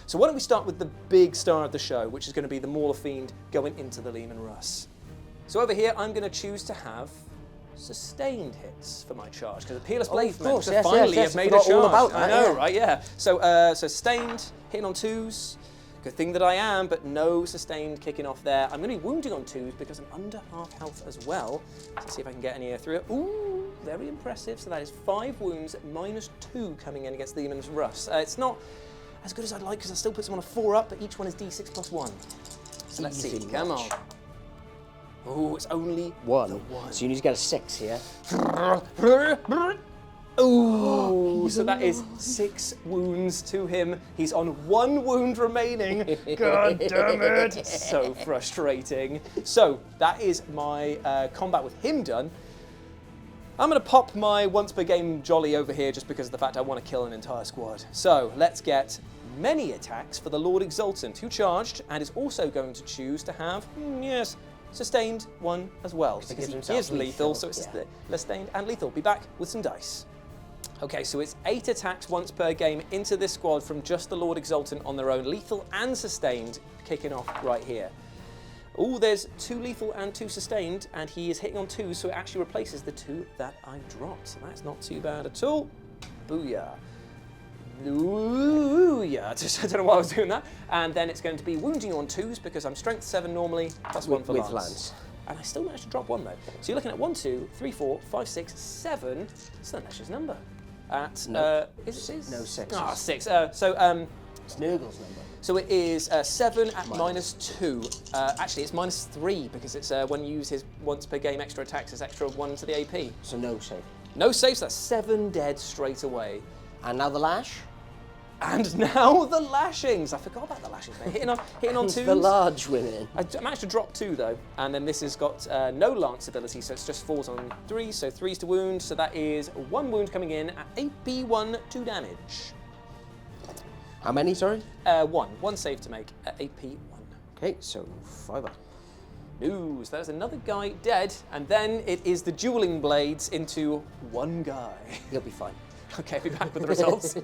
So why don't we start with the big star of the show, which is going to be the Mauler Fiend going into the Leman Russ. So over here, I'm going to choose to have sustained hits for my charge, because the Peerless Bladesmen finally have made a charge. All about that, I know, right? Yeah. So sustained, hitting on 2s. Good thing that I am, but no sustained kicking off there. I'm going to be wounding on 2s because I'm under half health as well. Let's see if I can get any through it. Ooh, very impressive. So that is 5 wounds, -2 coming in against the Leman Russ. It's not as good as I'd like because I still put them on a 4-up, but each one is D6 +1. So let's see. Easy Come on. watch. Oh, it's only One. the one. So you need to get a 6 here. Ooh, so that is 6 wounds to him. He's on 1 wound remaining. God damn it. So frustrating. So that is my combat with him done. I'm going to pop my once per game jolly over here just because of the fact I want to kill an entire squad. So let's get many attacks for the Lord Exultant, who charged and is also going to choose to have, yes, sustained 1 as well. Because he is lethal, so it's sustained and lethal. Be back with some dice. Okay, so it's 8 attacks once per game into this squad from just the Lord Exultant on their own, lethal and sustained, kicking off right here. Oh, there's 2 lethal and 2 sustained, and he is hitting on 2, so it actually replaces the 2 that I dropped. So that's not too bad at all. Booyah. Booyah. I don't know why I was doing that. And then it's going to be wounding on 2s because I'm strength 7 normally, plus 1 for Lance. And I still managed to drop 1 though. So you're looking at 1, 2, 3, 4, 5, 6, 7. It's the Nesh's number. At, no. Is it 6? No, 6. Ah, 6. It's Nurgle's number. So it is 7 at -2. Actually, it's -3 because it's when you use his once per game extra attacks, it's extra 1 to the AP. So no save. No saves, that's 7 dead straight away. And now the lash. And now the lashings. I forgot about the lashings, mate. Hitting on 2s. The large women. I managed to drop 2 though, and then this has got no lance ability, so it's just falls on 3, so 3s to wound. So that is 1 wound coming in at AP1 2 damage. How many, sorry? 1 save to make at AP1. Okay, so 5 up. Ooh, so there's another guy dead, and then it is the dueling blades into 1 guy. He'll be fine. Okay, be back with the results.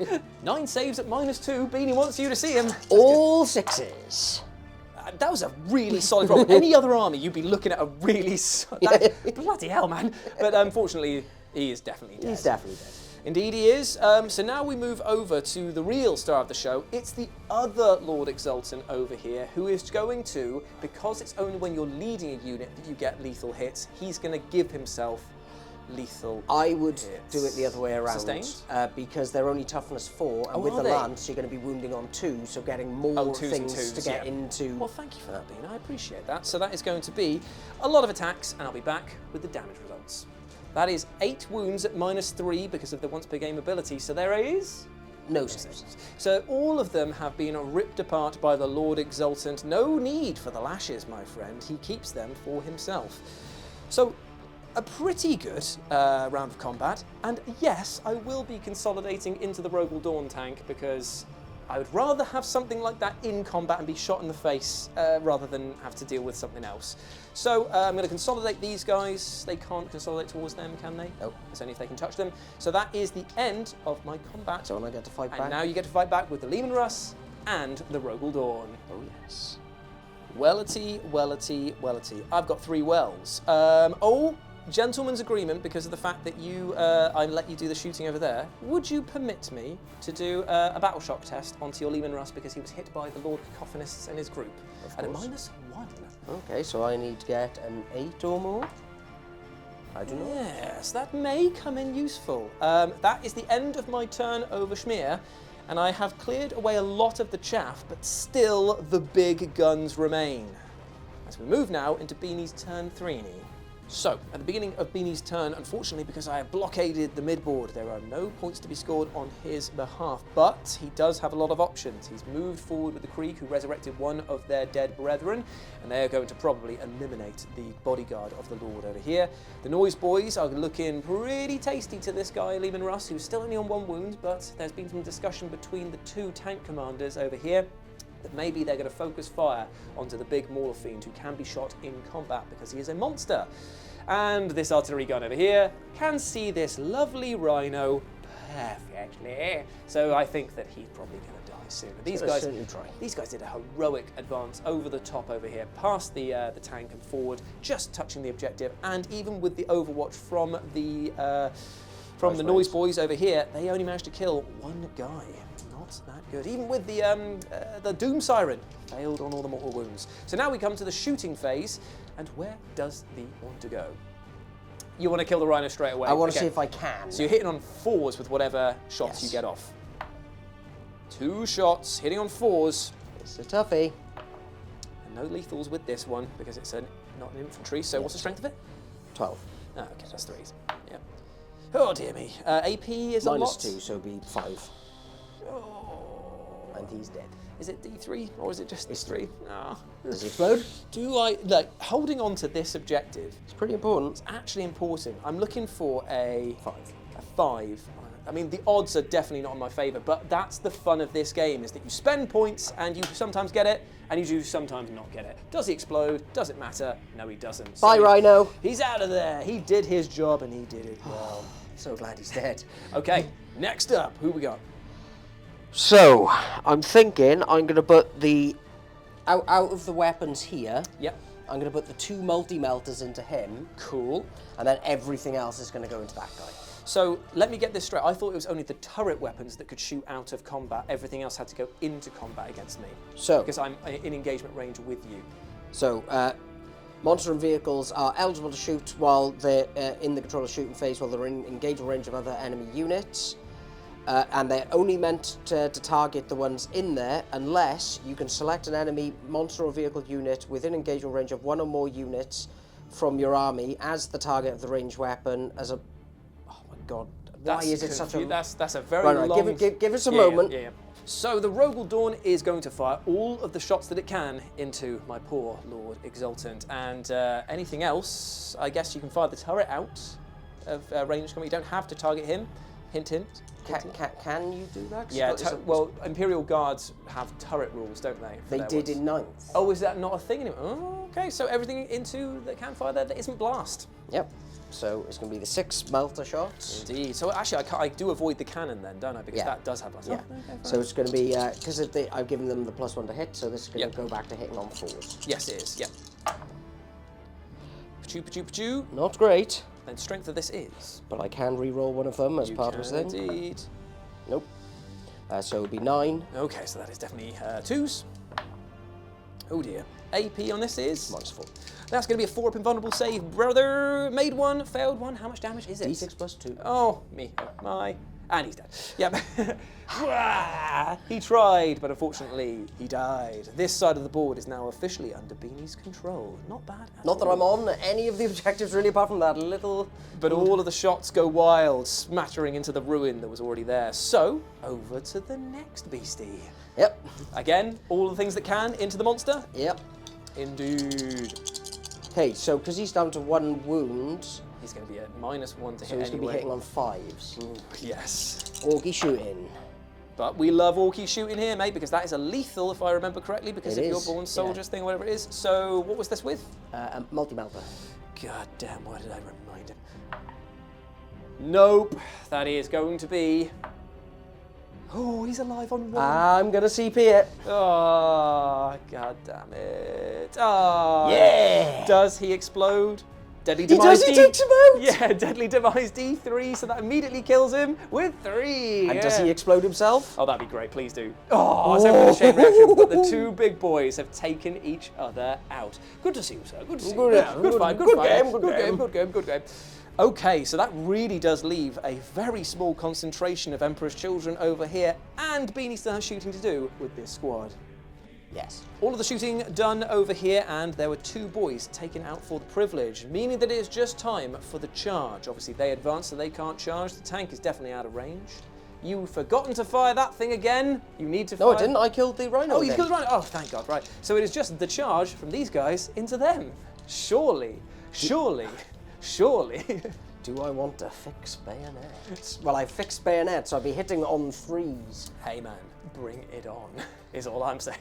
9 saves at -2. Beanie wants you to see him. All 6s. That was a really solid roll. Any other army, you'd be looking at a really bloody hell, man. But unfortunately, he is definitely dead. He's definitely dead. Indeed he is. So now we move over to the real star of the show. It's the other Lord Exultant over here who is going to, because it's only when you're leading a unit that you get lethal hits, he's going to give himself lethal I would hits. do it the other way around. Sustained? Because they're only toughness 4, and with the lance you're going to be wounding on 2, so getting more things to get into. Well, thank you for that, Bean. I appreciate that. So that is going to be a lot of attacks, and I'll be back with the damage results. That is 8 wounds at -3 because of the once per game ability, so there is no saves. So all of them have been ripped apart by the Lord Exultant. No need for the lashes, my friend. He keeps them for himself. So a pretty good round of combat, and yes, I will be consolidating into the Rogal Dawn tank because I would rather have something like that in combat and be shot in the face rather than have to deal with something else. So I'm going to consolidate these guys. They can't consolidate towards them, can they? Nope. It's only if they can touch them. So that is the end of my combat. So I get to fight back. And now you get to fight back with the Leman Russ and the Rogal Dawn. Oh yes. Wellity, wellity, wellity. I've got 3 wells. Gentleman's agreement, because of the fact that I let you do the shooting over there, would you permit me to do a battle shock test onto your Leman Russ because he was hit by the Lord Cacophonists and his group at a -1? Okay, so I need to get an 8 or more. I do not. Yes, that may come in useful. That is the end of my turn over Schmier, and I have cleared away a lot of the chaff, but still the big guns remain. As we move now into Beanie's turn 3. So, at the beginning of Beanie's turn, unfortunately, because I have blockaded the midboard, there are no points to be scored on his behalf, but he does have a lot of options. He's moved forward with the Creek, who resurrected one of their dead brethren, and they are going to probably eliminate the bodyguard of the Lord over here. The Noise Boys are looking pretty tasty to this guy, Leman Russ, who's still only on 1 wound, but there's been some discussion between the 2 tank commanders over here that maybe they're going to focus fire onto the big Mauler Fiend, who can be shot in combat because he is a monster. And this artillery gun over here can see this lovely rhino perfectly. So I think that he's probably going to die soon. These guys did a heroic advance over the top over here, past the tank and forward, just touching the objective. And even with the overwatch from the Noise Boys over here, they only managed to kill 1 guy. Not that good. Even with the Doom Siren, failed on all the mortal wounds. So now we come to the shooting phase, and where does thee want to go? You want to kill the rhino straight away? I want to see if I can. So you're hitting on 4s with whatever shots you get off. 2 shots, hitting on 4s. It's a toughie. And no lethals with this one because it's not an infantry. So what's the strength of it? 12. Oh, okay, that's 3s. Yep. Oh dear me. AP is a lot. -2, so it'll be 5. Oh. And he's dead. Is it D3 or is it just this 3? Oh. Does he explode? Holding on to this objective? It's pretty important. It's actually important. I'm looking for a 5. A 5. I mean, the odds are definitely not in my favour, but that's the fun of this game, is that you spend points and you sometimes get it, and you do sometimes not get it. Does he explode? Does it matter? No, he doesn't. Bye, So Rhino. He's out of there. He did his job and he did it well. So glad he's dead. Okay, next up, who we got? So, I'm thinking I'm going to put the... Out of the weapons here, Yep. I'm going to put the 2 multi-melters into him, Cool. and then everything else is going to go into that guy. So let me get this straight. I thought it was only the turret weapons that could shoot out of combat. Everything else had to go into combat against me. So, Because I'm in engagement range with you. So, monster and vehicles are eligible to shoot while they're in the controller shooting phase while they're in engagement range of other enemy units. And they're only meant to target the ones in there unless you can select an enemy monster or vehicle unit within engagement range of 1 or more units from your army as the target of the ranged weapon as a... Oh my god, why is it such a... That's a very Right, long... give us a moment. Yeah. So the Rogal Dawn is going to fire all of the shots that it can into my poor Lord Exultant, and anything else, I guess you can fire the turret out of range combat. You don't have to target him. Hint, hint. Can you do that? Yeah, well, Imperial Guards have turret rules, don't they? They did in 9th. Oh, is that not a thing anymore? Oh, okay, so everything into the campfire there that isn't blast. Yep. So it's going to be the 6 melter shots. Indeed. So actually, I do avoid the cannon then, don't I? Because that does have blast. Yeah. Oh, okay, So it's going to be, because I've given them the +1 to hit, so this is going to go back to hitting on 4s. Yes, it is, yeah. Pachoo, pachoo, pachoo. Not great. Then strength of this is? But I can re-roll one of them as part of his thing. Indeed. Nope. So it would be 9. Okay, so that is definitely 2s. Oh dear. AP on this is? -4. That's going to be a 4-up invulnerable save, brother. Made 1, failed 1. How much damage is it? D6 +2. Oh, me. Oh, my. And he's dead. Yep. He tried, but unfortunately, he died. This side of the board is now officially under Beanie's control. Not bad at Not that all. I'm on any of the objectives really, apart from that little... But all of the shots go wild, smattering into the ruin that was already there. So, over to the next beastie. Yep. Again, all the things that can into the monster? Yep. Indeed. Okay, so because he's down to 1 wound, He's going to be a -1 to so hit he's going to be anyway. hitting on 5s. Ooh, yes. Orgy shooting. But we love Orky shooting here, mate, because that is a lethal, if I remember correctly, because It of your is, Born yeah. Soldiers thing, whatever it is. So, what was this with? A multi-melter. God damn, why did I remind him? Nope, that is going to be... Oh, he's alive on 1. I'm going to CP it. Oh, god damn it. Oh, Yeah. Does he explode? Deadly He Demise does, he D. takes him out. Yeah, Deadly Demise D3, so that immediately kills him with 3. And does he explode himself? Oh, that'd be great, please do. Oh, it's a shame reaction, but the 2 big boys have taken each other out. Good to see you, sir. Good to see you. Yeah, good fight, good fight. Good game. Okay, so that really does leave a very small concentration of Emperor's Children over here, and Beanie still has shooting to do with this squad. Yes. All of the shooting done over here, and there were 2 boys taken out for the privilege, meaning that it is just time for the charge. Obviously, they advance, so they can't charge. The tank is definitely out of range. You've forgotten to fire that thing again. You need to fire... No, I didn't. I killed the rhino. Oh, you killed the rhino. Oh, thank God, right. So it is just the charge from these guys into them. Surely. Do I want to fix bayonets? Well, I fixed bayonets, so I'll be hitting on 3s. Hey, man, bring it on, is all I'm saying.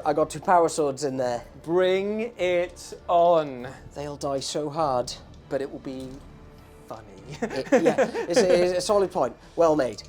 I got two power swords in there. Bring it on. They'll die so hard. But it will be funny. It's a solid point. Well made.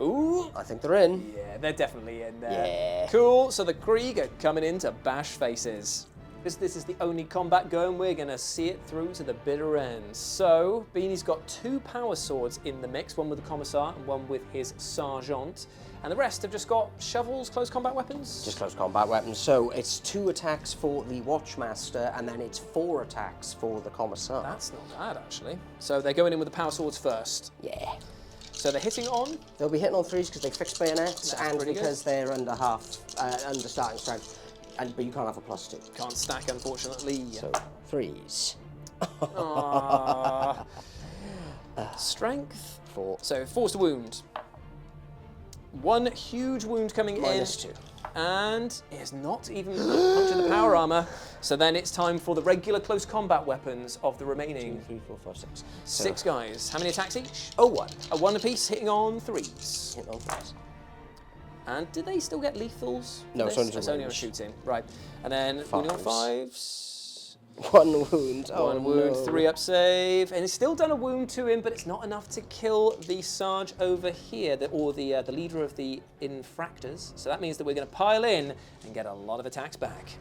Ooh. I think they're in. Yeah, they're definitely in there. Yeah. Cool, so the Krieg are coming in to bash faces. This is the only combat going, we're going to see it through to the bitter end. So, Beanie's got 2 power swords in the mix, one with the Commissar and one with his Sergeant. And the rest have just got shovels, close combat weapons? Just close combat weapons. So it's 2 attacks for the Watchmaster, and then it's 4 attacks for the Commissar. That's not bad, actually. So they're going in with the power swords first. Yeah. So they're hitting on? They'll be hitting on 3s because they fixed bayonets, That's and pretty because they're under starting strength. But you can't have a +2. Can't stack, unfortunately. So 3s. Strength. 4. So force to wound. 1 huge wound coming in. -2. And it has not even punctured the power armor. So then it's time for the regular close combat weapons of the remaining 2, 3, 4, 5, 6. 6 guys. How many attacks each? Oh, 1. A 1 apiece, hitting on 3s. Hit on 3s. And do they still get lethals? No, for it's this? only on on shooting. Right. And then wounding on 5s. 1 wound. Oh, 1 wound, no. 3 up save, and it's still done a wound to him, but it's not enough to kill the Sarge over here, the leader of the infractors. So that means that we're going to pile in and get a lot of attacks back.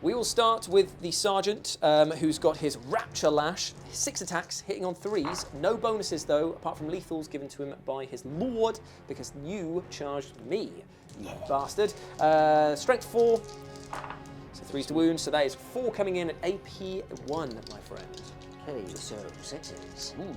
We will start with the Sergeant, who's got his Rapture Lash, 6 attacks, hitting on 3s, no bonuses though, apart from lethals given to him by his Lord, because you charged me, you bastard. Strength 4. So 3s to wound, so that is 4 coming in at AP 1, my friend. Okay, so 6s. Ooh.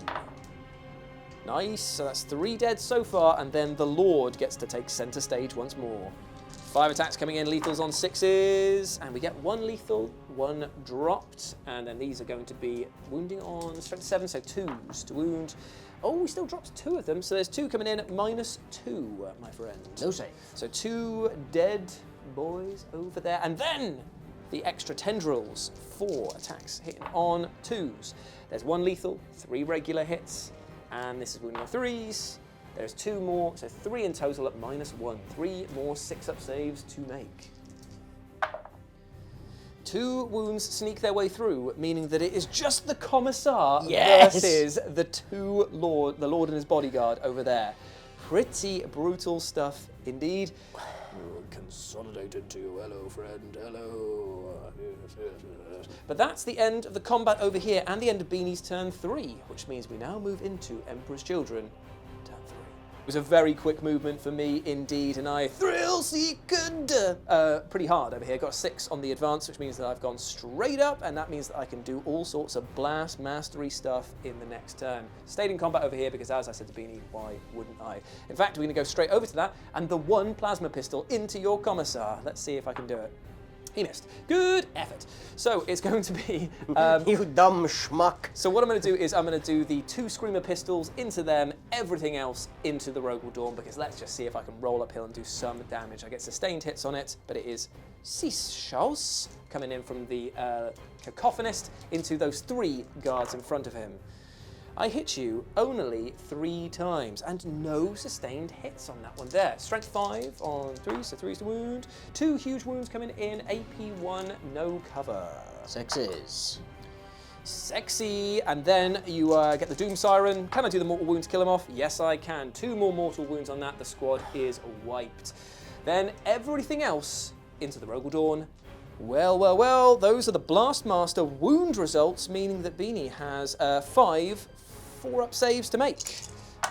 Nice, so that's 3 dead so far, and then the Lord gets to take center stage once more. 5 attacks coming in, lethals on 6s, and we get 1 lethal, 1 dropped, and then these are going to be wounding on strength 7, so 2s to wound. Oh, he still drops 2 of them, so there's 2 coming in at -2, my friend. No save. So 2 dead boys over there, and then the extra tendrils, 4 attacks hitting on 2s. There's 1 lethal, 3 regular hits, and this is wounding on 3s. There's 2 more, so 3 in total at -1. 3 more 6-up saves to make. 2 wounds sneak their way through, meaning that it is just the Commissar versus the Lord and his bodyguard over there. Pretty brutal stuff indeed. Consolidated to hello, friend, hello. But that's the end of the combat over here and the end of Beanie's turn 3, which means we now move into Emperor's Children turn 3. It was a very quick movement for me indeed, and I thrill-seeked pretty hard over here. Got 6 on the advance, which means that I've gone straight up, and that means that I can do all sorts of blast mastery stuff in the next turn. Stayed in combat over here because, as I said to Beanie, why wouldn't I? In fact, we're going to go straight over to that, and the 1 plasma pistol into your Commissar. Let's see if I can do it. He missed. Good effort. So it's going to be... you dumb schmuck. So what I'm going to do is I'm going to do the 2 Screamer pistols into them, everything else into the Rogal Dawn, because let's just see if I can roll uphill and do some damage. I get sustained hits on it, but it is Sishaus coming in from the Cacophonist into those 3 guards in front of him. I hit you only 3 times, and no sustained hits on that one there. Strength 5 on 3, so 3s to wound. 2 huge wounds coming in, AP 1, no cover. 6s. Sexy, and then you get the Doom Siren. Can I do the mortal wound to kill him off? Yes, I can. 2 more mortal wounds on that, the squad is wiped. Then everything else into the Rogal Dawn. Well, those are the Blastmaster wound results, meaning that Beanie has 5 4-up saves to make.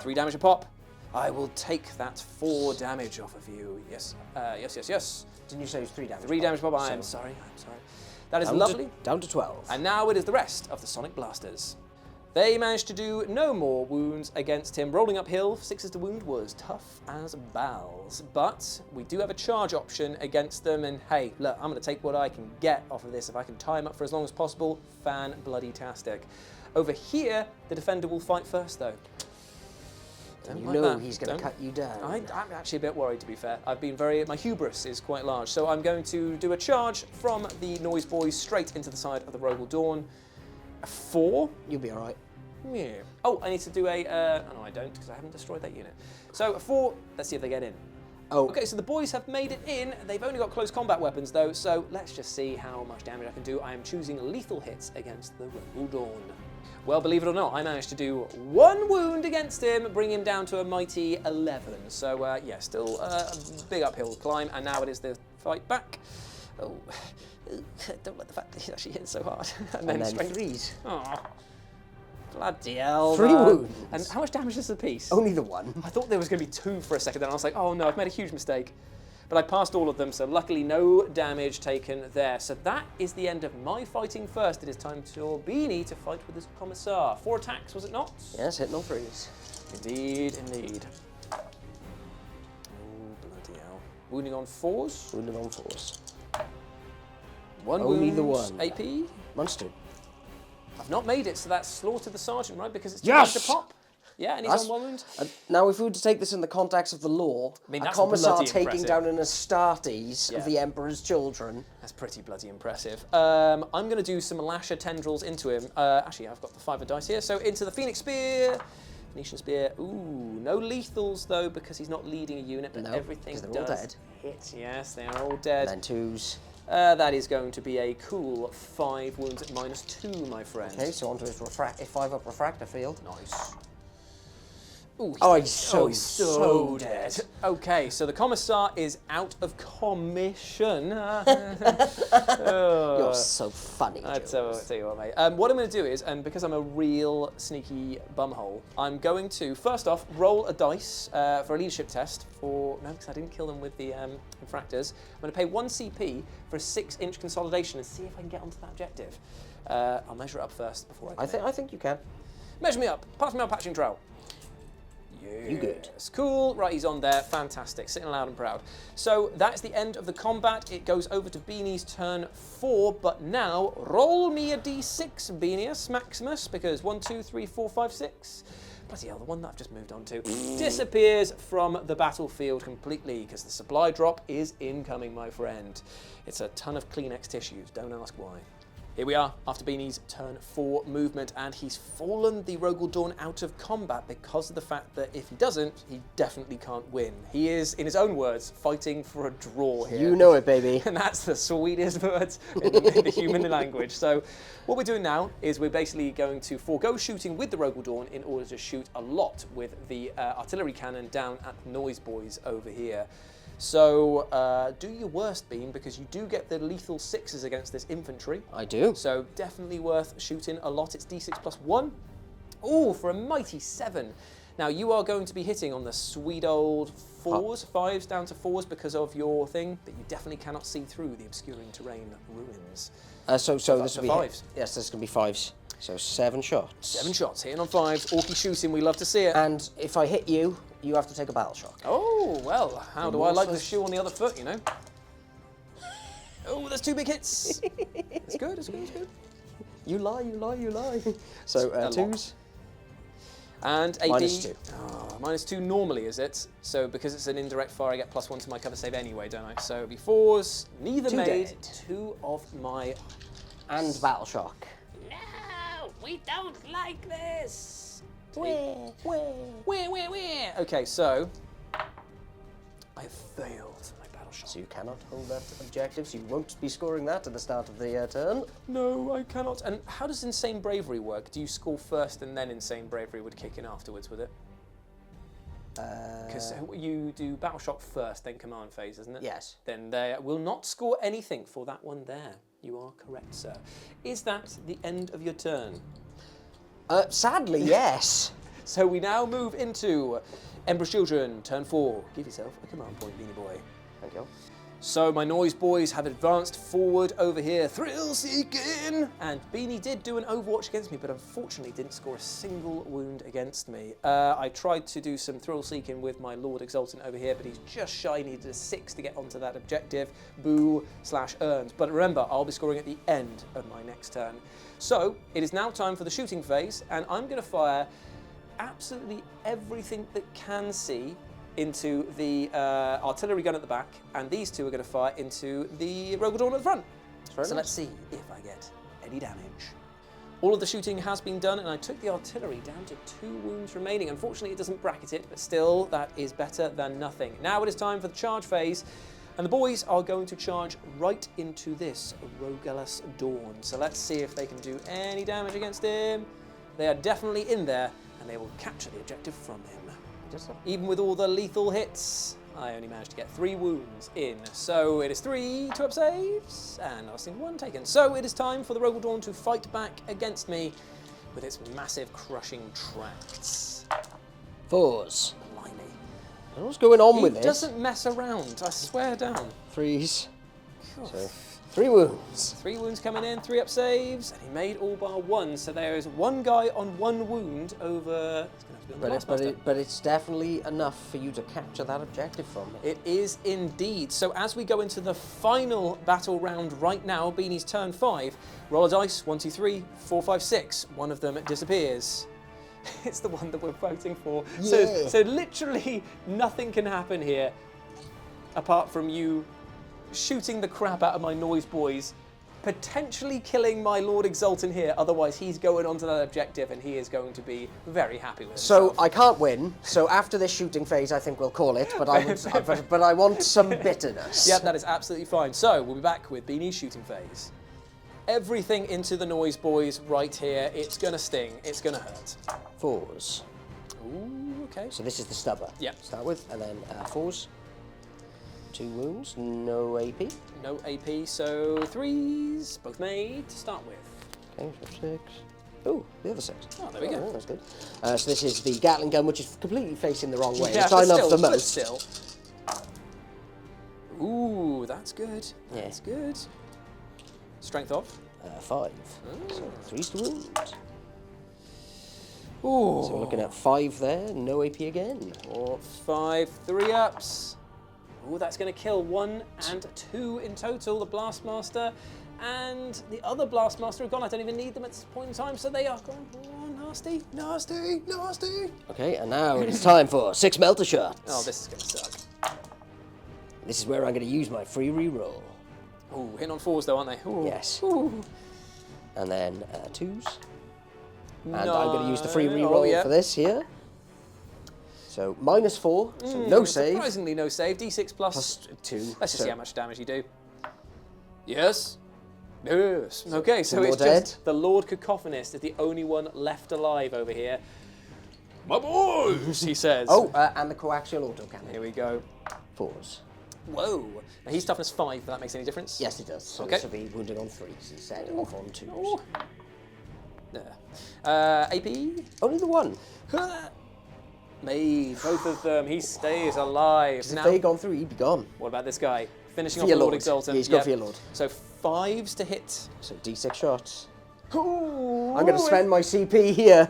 3 damage a pop. I will take that 4 damage off of you. Yes, yes. Didn't you say it was 3 damage? 3 damage pop. I'm sorry. That is lovely. Down to 12. And now it is the rest of the Sonic Blasters. They managed to do no more wounds against him. Rolling uphill, 6s to wound was tough as balls. But we do have a charge option against them, and hey, look, I'm going to take what I can get off of this. If I can tie him up for as long as possible, fan-bloody-tastic. Over here, the defender will fight first, though. You know he's going to cut you down. I'm actually a bit worried, to be fair. My hubris is quite large. So I'm going to do a charge from the Noise Boys straight into the side of the Rogal Dawn. A 4. You'll be all right. Yeah. Oh, I need to do a... no, I don't, because I haven't destroyed that unit. So a 4. Let's see if they get in. Oh. Okay, so the boys have made it in. They've only got close combat weapons, though, so let's just see how much damage I can do. I am choosing lethal hits against the Rogal Dawn. Well, believe it or not, I managed to do 1 wound against him, bring him down to a mighty 11. So, yeah, still a big uphill climb, and now it is the fight back. Oh, don't like the fact that he's actually hitting so hard. and then strength 3s. Oh, bloody hell. 3 wounds. And how much damage is the piece? Only the 1. I thought there was going to be 2 for a second, then I was like, oh no, I've made a huge mistake. But I passed all of them, so luckily no damage taken there. So that is the end of my fighting first. It is time for Beanie to fight with his Commissar. 4 attacks, was it not? Yes, hitting all 3s. Indeed. Oh, bloody hell. Wounding on 4s? Wounding on 4s. 1 Only wound the one. AP. Monster. I've not made it, so that's slaughter the sergeant, right? Because it's too Yes! much to pop. Yeah, and he's on 1 wound. Now, if we were to take this in the context of the law, mean, a that's commissar bloody taking impressive. down an Astartes Yeah. of the Emperor's children. That's pretty bloody impressive. I'm going to do some Lasher tendrils into him. Actually, I've got the 5 of dice here. So into the Phoenix Spear. Venetian Spear. Ooh, no lethals, though, because he's not leading a unit, but No, everything 'cause they're does all dead. hit. Yes, they are all dead. And then 2s. That is going to be a cool 5 wounds at -2, my friend. Okay, so onto his 5-up refractor field. Nice. Ooh, He's so dead. Okay, so the commissar is out of commission. You're so funny, I'll tell you what, mate. What I'm going to do is, and because I'm a real sneaky bumhole, I'm going to, first off, roll a dice for a leadership test for, no, because I didn't kill them with the infractors. I'm going to pay 1 CP for a 6-inch consolidation and see if I can get onto that objective. I'll measure it up first before I I think you can. Measure me up. Pass me on patching trowel. You good. It's cool. Right, he's on there. Fantastic. Sitting loud and proud. So that's the end of the combat. It goes over to Beanie's turn 4, but now roll me a d6, Beanius Maximus, because 1, 2, 3, 4, 5, 6. Bloody hell, the one that I've just moved on to disappears from the battlefield completely because the supply drop is incoming, my friend. It's a ton of Kleenex tissues. Don't ask why. Here we are, after Beanie's turn 4 movement, and he's fallen the Rogel Dawn out of combat because of the fact that if he doesn't, he definitely can't win. He is, in his own words, fighting for a draw here. You know it, baby. And that's the sweetest words in the human language. So what we're doing now is we're basically going to forego shooting with the Rogel Dawn in order to shoot a lot with the artillery cannon down at the Noise Boys over here. So do your worst, Bean, because you do get the lethal 6s against this infantry. I do. So definitely worth shooting a lot. It's d6 plus 1. Ooh, for a mighty 7. Now you are going to be hitting on the sweet old 4s, 5s down to 4s because of your thing, but you definitely cannot see through the obscuring terrain ruins. So this will be 5s. Yes, this is going to be 5s. So 7 shots. 7 shots, hitting on 5s, Orky shooting, we love to see it. And if I hit you, you have to take a battle shock. Oh, well, how do I like the shoe on the other foot, you know? Oh, there's 2 big hits. It's good, it's good, it's good. You lie, you lie, you lie. So 2s. And AP. -2. Oh, -2 normally, is it? So because it's an indirect fire, I get +1 to my cover save anyway, don't I? So it'll be 4s, neither 2 made, dead. 2 of my... And battle shock. No, we don't like this. Where? Okay, so I have failed my battle shot. So you cannot hold that objective, so you won't be scoring that at the start of the turn. No, I cannot. And how does Insane Bravery work? Do you score first and then Insane Bravery would kick in afterwards, would it? Because you do Battle Shock first, then Command Phase, isn't it? Yes. Then they will not score anything for that one there. You are correct, sir. Is that the end of your turn? Sadly, yes. So we now move into Emperor's Children, turn 4. Give yourself a command point, Beanie Boy. Thank you. So my Noise Boys have advanced forward over here, thrill seeking, and Beanie did do an overwatch against me, but unfortunately didn't score a single wound against me. I tried to do some thrill seeking with my Lord Exultant over here, but he's just shy, needed a 6 to get onto that objective, boo/earned. But remember, I'll be scoring at the end of my next turn. So it is now time for the shooting phase, and I'm going to fire absolutely everything that can see into the artillery gun at the back, and these 2 are going to fire into the Rogel Dawn at the front. So let's see if I get any damage. All of the shooting has been done, and I took the artillery down to 2 wounds remaining. Unfortunately, it doesn't bracket it, but still, that is better than nothing. Now it is time for the charge phase, and the boys are going to charge right into this Rogelus Dawn. So let's see if they can do any damage against him. They are definitely in there, and they will capture the objective from him. Even with all the lethal hits, I only managed to get 3 wounds in. So it is 3 2-up saves, and I've seen 1 taken. So it is time for the Rogel Dawn to fight back against me with its massive crushing tracts. 4s. Blimey. What's going on with He it? doesn't mess around, I swear down. 3s. So 3 wounds. 3 wounds coming in, 3 up saves, and he made all bar 1. So there is 1 guy on 1 wound over. It's going to have to be on the Blastmaster. But it's definitely enough for you to capture that objective from him. It is indeed. So as we go into the final battle round right now, Beanie's turn 5. Roll a dice. 1, 2, 3, 4, 5, 6. One of them disappears. It's the one that we're voting for. Yeah. So literally nothing can happen here, apart from you shooting the crap out of my noise boys, potentially killing my Lord Exultant here. Otherwise, he's going on to that objective, and he is going to be very happy with himself. So I can't win. So after this shooting phase, I think we'll call it. But but I want some bitterness. Yep, that is absolutely fine. So we'll be back with Beanie's shooting phase. Everything into the noise boys right here. It's gonna sting. It's gonna hurt. 4s. Ooh, okay. So this is the stubber. Yep. Start with, and then 4s. 2 wounds, no AP. No AP, so 3s, both made to start with. Okay, so 6. Oh, the other 6. Oh, there we go. That's good. So this is the Gatling gun, which is completely facing the wrong way, Yeah, which I love the but most. still. Ooh, that's good. Yeah. That's good. Strength of? 5. So 3s to wound. Ooh. So we're looking at 5 there, no AP again. 4, 5, 3 ups. Ooh, that's going to kill 1 and 2 in total. The Blastmaster and the other Blastmaster are gone. I don't even need them at this point in time, so they are gone. Oh, nasty, nasty, nasty. Okay, and now it's time for 6 melter shots. Oh, this is going to suck. This is where I'm going to use my free reroll. Ooh, hitting on 4s though, aren't they? Ooh. Yes. Ooh. And then 2s. And No. I'm going to use the free reroll for this here. So -4, so no save. Surprisingly no save. D6 Plus 2. Let's just see how much damage you do. Yes. Yes. Okay, so More it's dead. just the Lord Cacophonist is the only one left alive over here. My boys, he says. Oh, and the coaxial autocannon. Here we go. 4s. Whoa. Now he's toughness 5, if that makes any difference. Yes, it does. So Okay. this will be wounded on 3s instead of on 2s. Ooh. There. AP. Only the 1. Made both of them. He stays alive. Because if they had gone through, he'd be gone. What about this guy? Finishing off Fear the Lord Lord. Exultant. Yeah, he's got Fear Lord. So 5s to hit. So D6 shots. Ooh, I'm going to spend my CP here.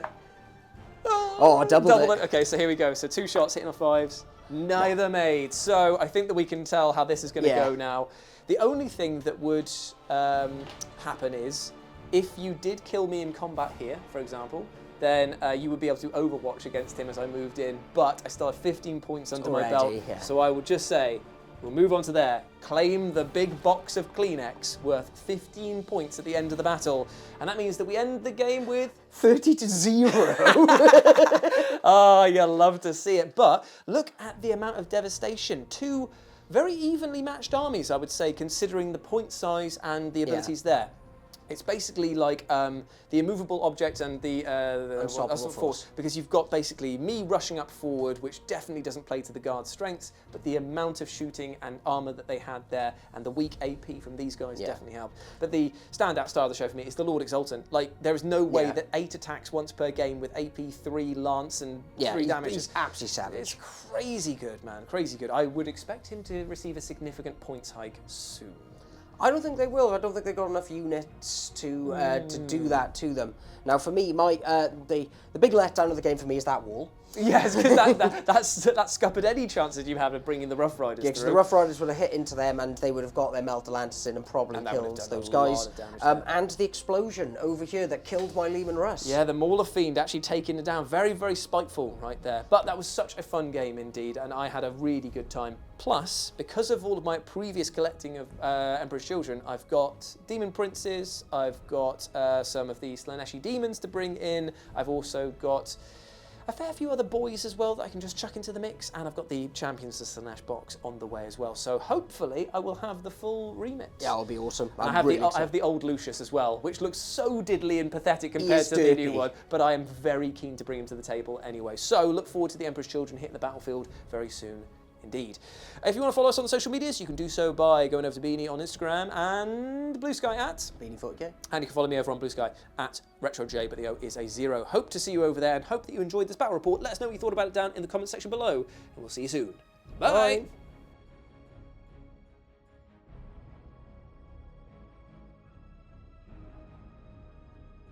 Oh, I doubled it. Okay, so here we go. So 2 shots hitting on 5s. Neither made. So I think that we can tell how this is going to go now. The only thing that would happen is if you did kill me in combat here, for example, then you would be able to overwatch against him as I moved in, but I still have 15 points under my belt. Yeah. So I would just say, we'll move on to there. Claim the big box of Kleenex worth 15 points at the end of the battle. And that means that we end the game with 30-0. Ah, you love to see it. But look at the amount of devastation. 2 very evenly matched armies, I would say, considering the point size and the abilities there. It's basically like the immovable object and the Unstoppable force. because you've got basically me rushing up forward, which definitely doesn't play to the Guard's strengths, but the amount of shooting and armour that they had there and the weak AP from these guys definitely helped. But the standout star of the show for me is the Lord Exultant. Like, there is no way that 8 attacks once per game with AP 3 lance and 3 damage. He's absolutely savage. It's crazy good, man. Crazy good. I would expect him to receive a significant points hike soon. I don't think they will. I don't think they've got enough units to do that to them. Now, for me, the big letdown of the game for me is that wall. Yes, because that scuppered any chances you have of bringing the Rough Riders Yeah, because through. the Rough Riders would have hit into them and they would have got their Meltalantis in and probably And that would have killed done those a lot guys. of damage there. And the explosion over here that killed my Leman Russ. Yeah, the Mauler Fiend actually taking it down. Very, very spiteful right there. But that was such a fun game indeed, and I had a really good time. Plus, because of all of my previous collecting of Emperor's Children, I've got Demon Princes, I've got some of the Slaneshi Demons to bring in, I've also got a fair few other boys as well that I can just chuck into the mix, and I've got the Champions of Slanesh box on the way as well. So hopefully I will have the full remix. Yeah, it'll be awesome. I have the old Lucius as well, which looks so diddly and pathetic compared to the new one, but I am very keen to bring him to the table anyway. So look forward to the Emperor's Children hitting the battlefield very soon indeed. If you want to follow us on the social medias, you can do so by going over to Beanie on Instagram and Blue Sky at Beanie 40K. And you can follow me over on Blue Sky at RetroJ, but the O is a 0. Hope to see you over there and hope that you enjoyed this battle report. Let us know what you thought about it down in the comment section below, and we'll see you soon. Bye. Bye.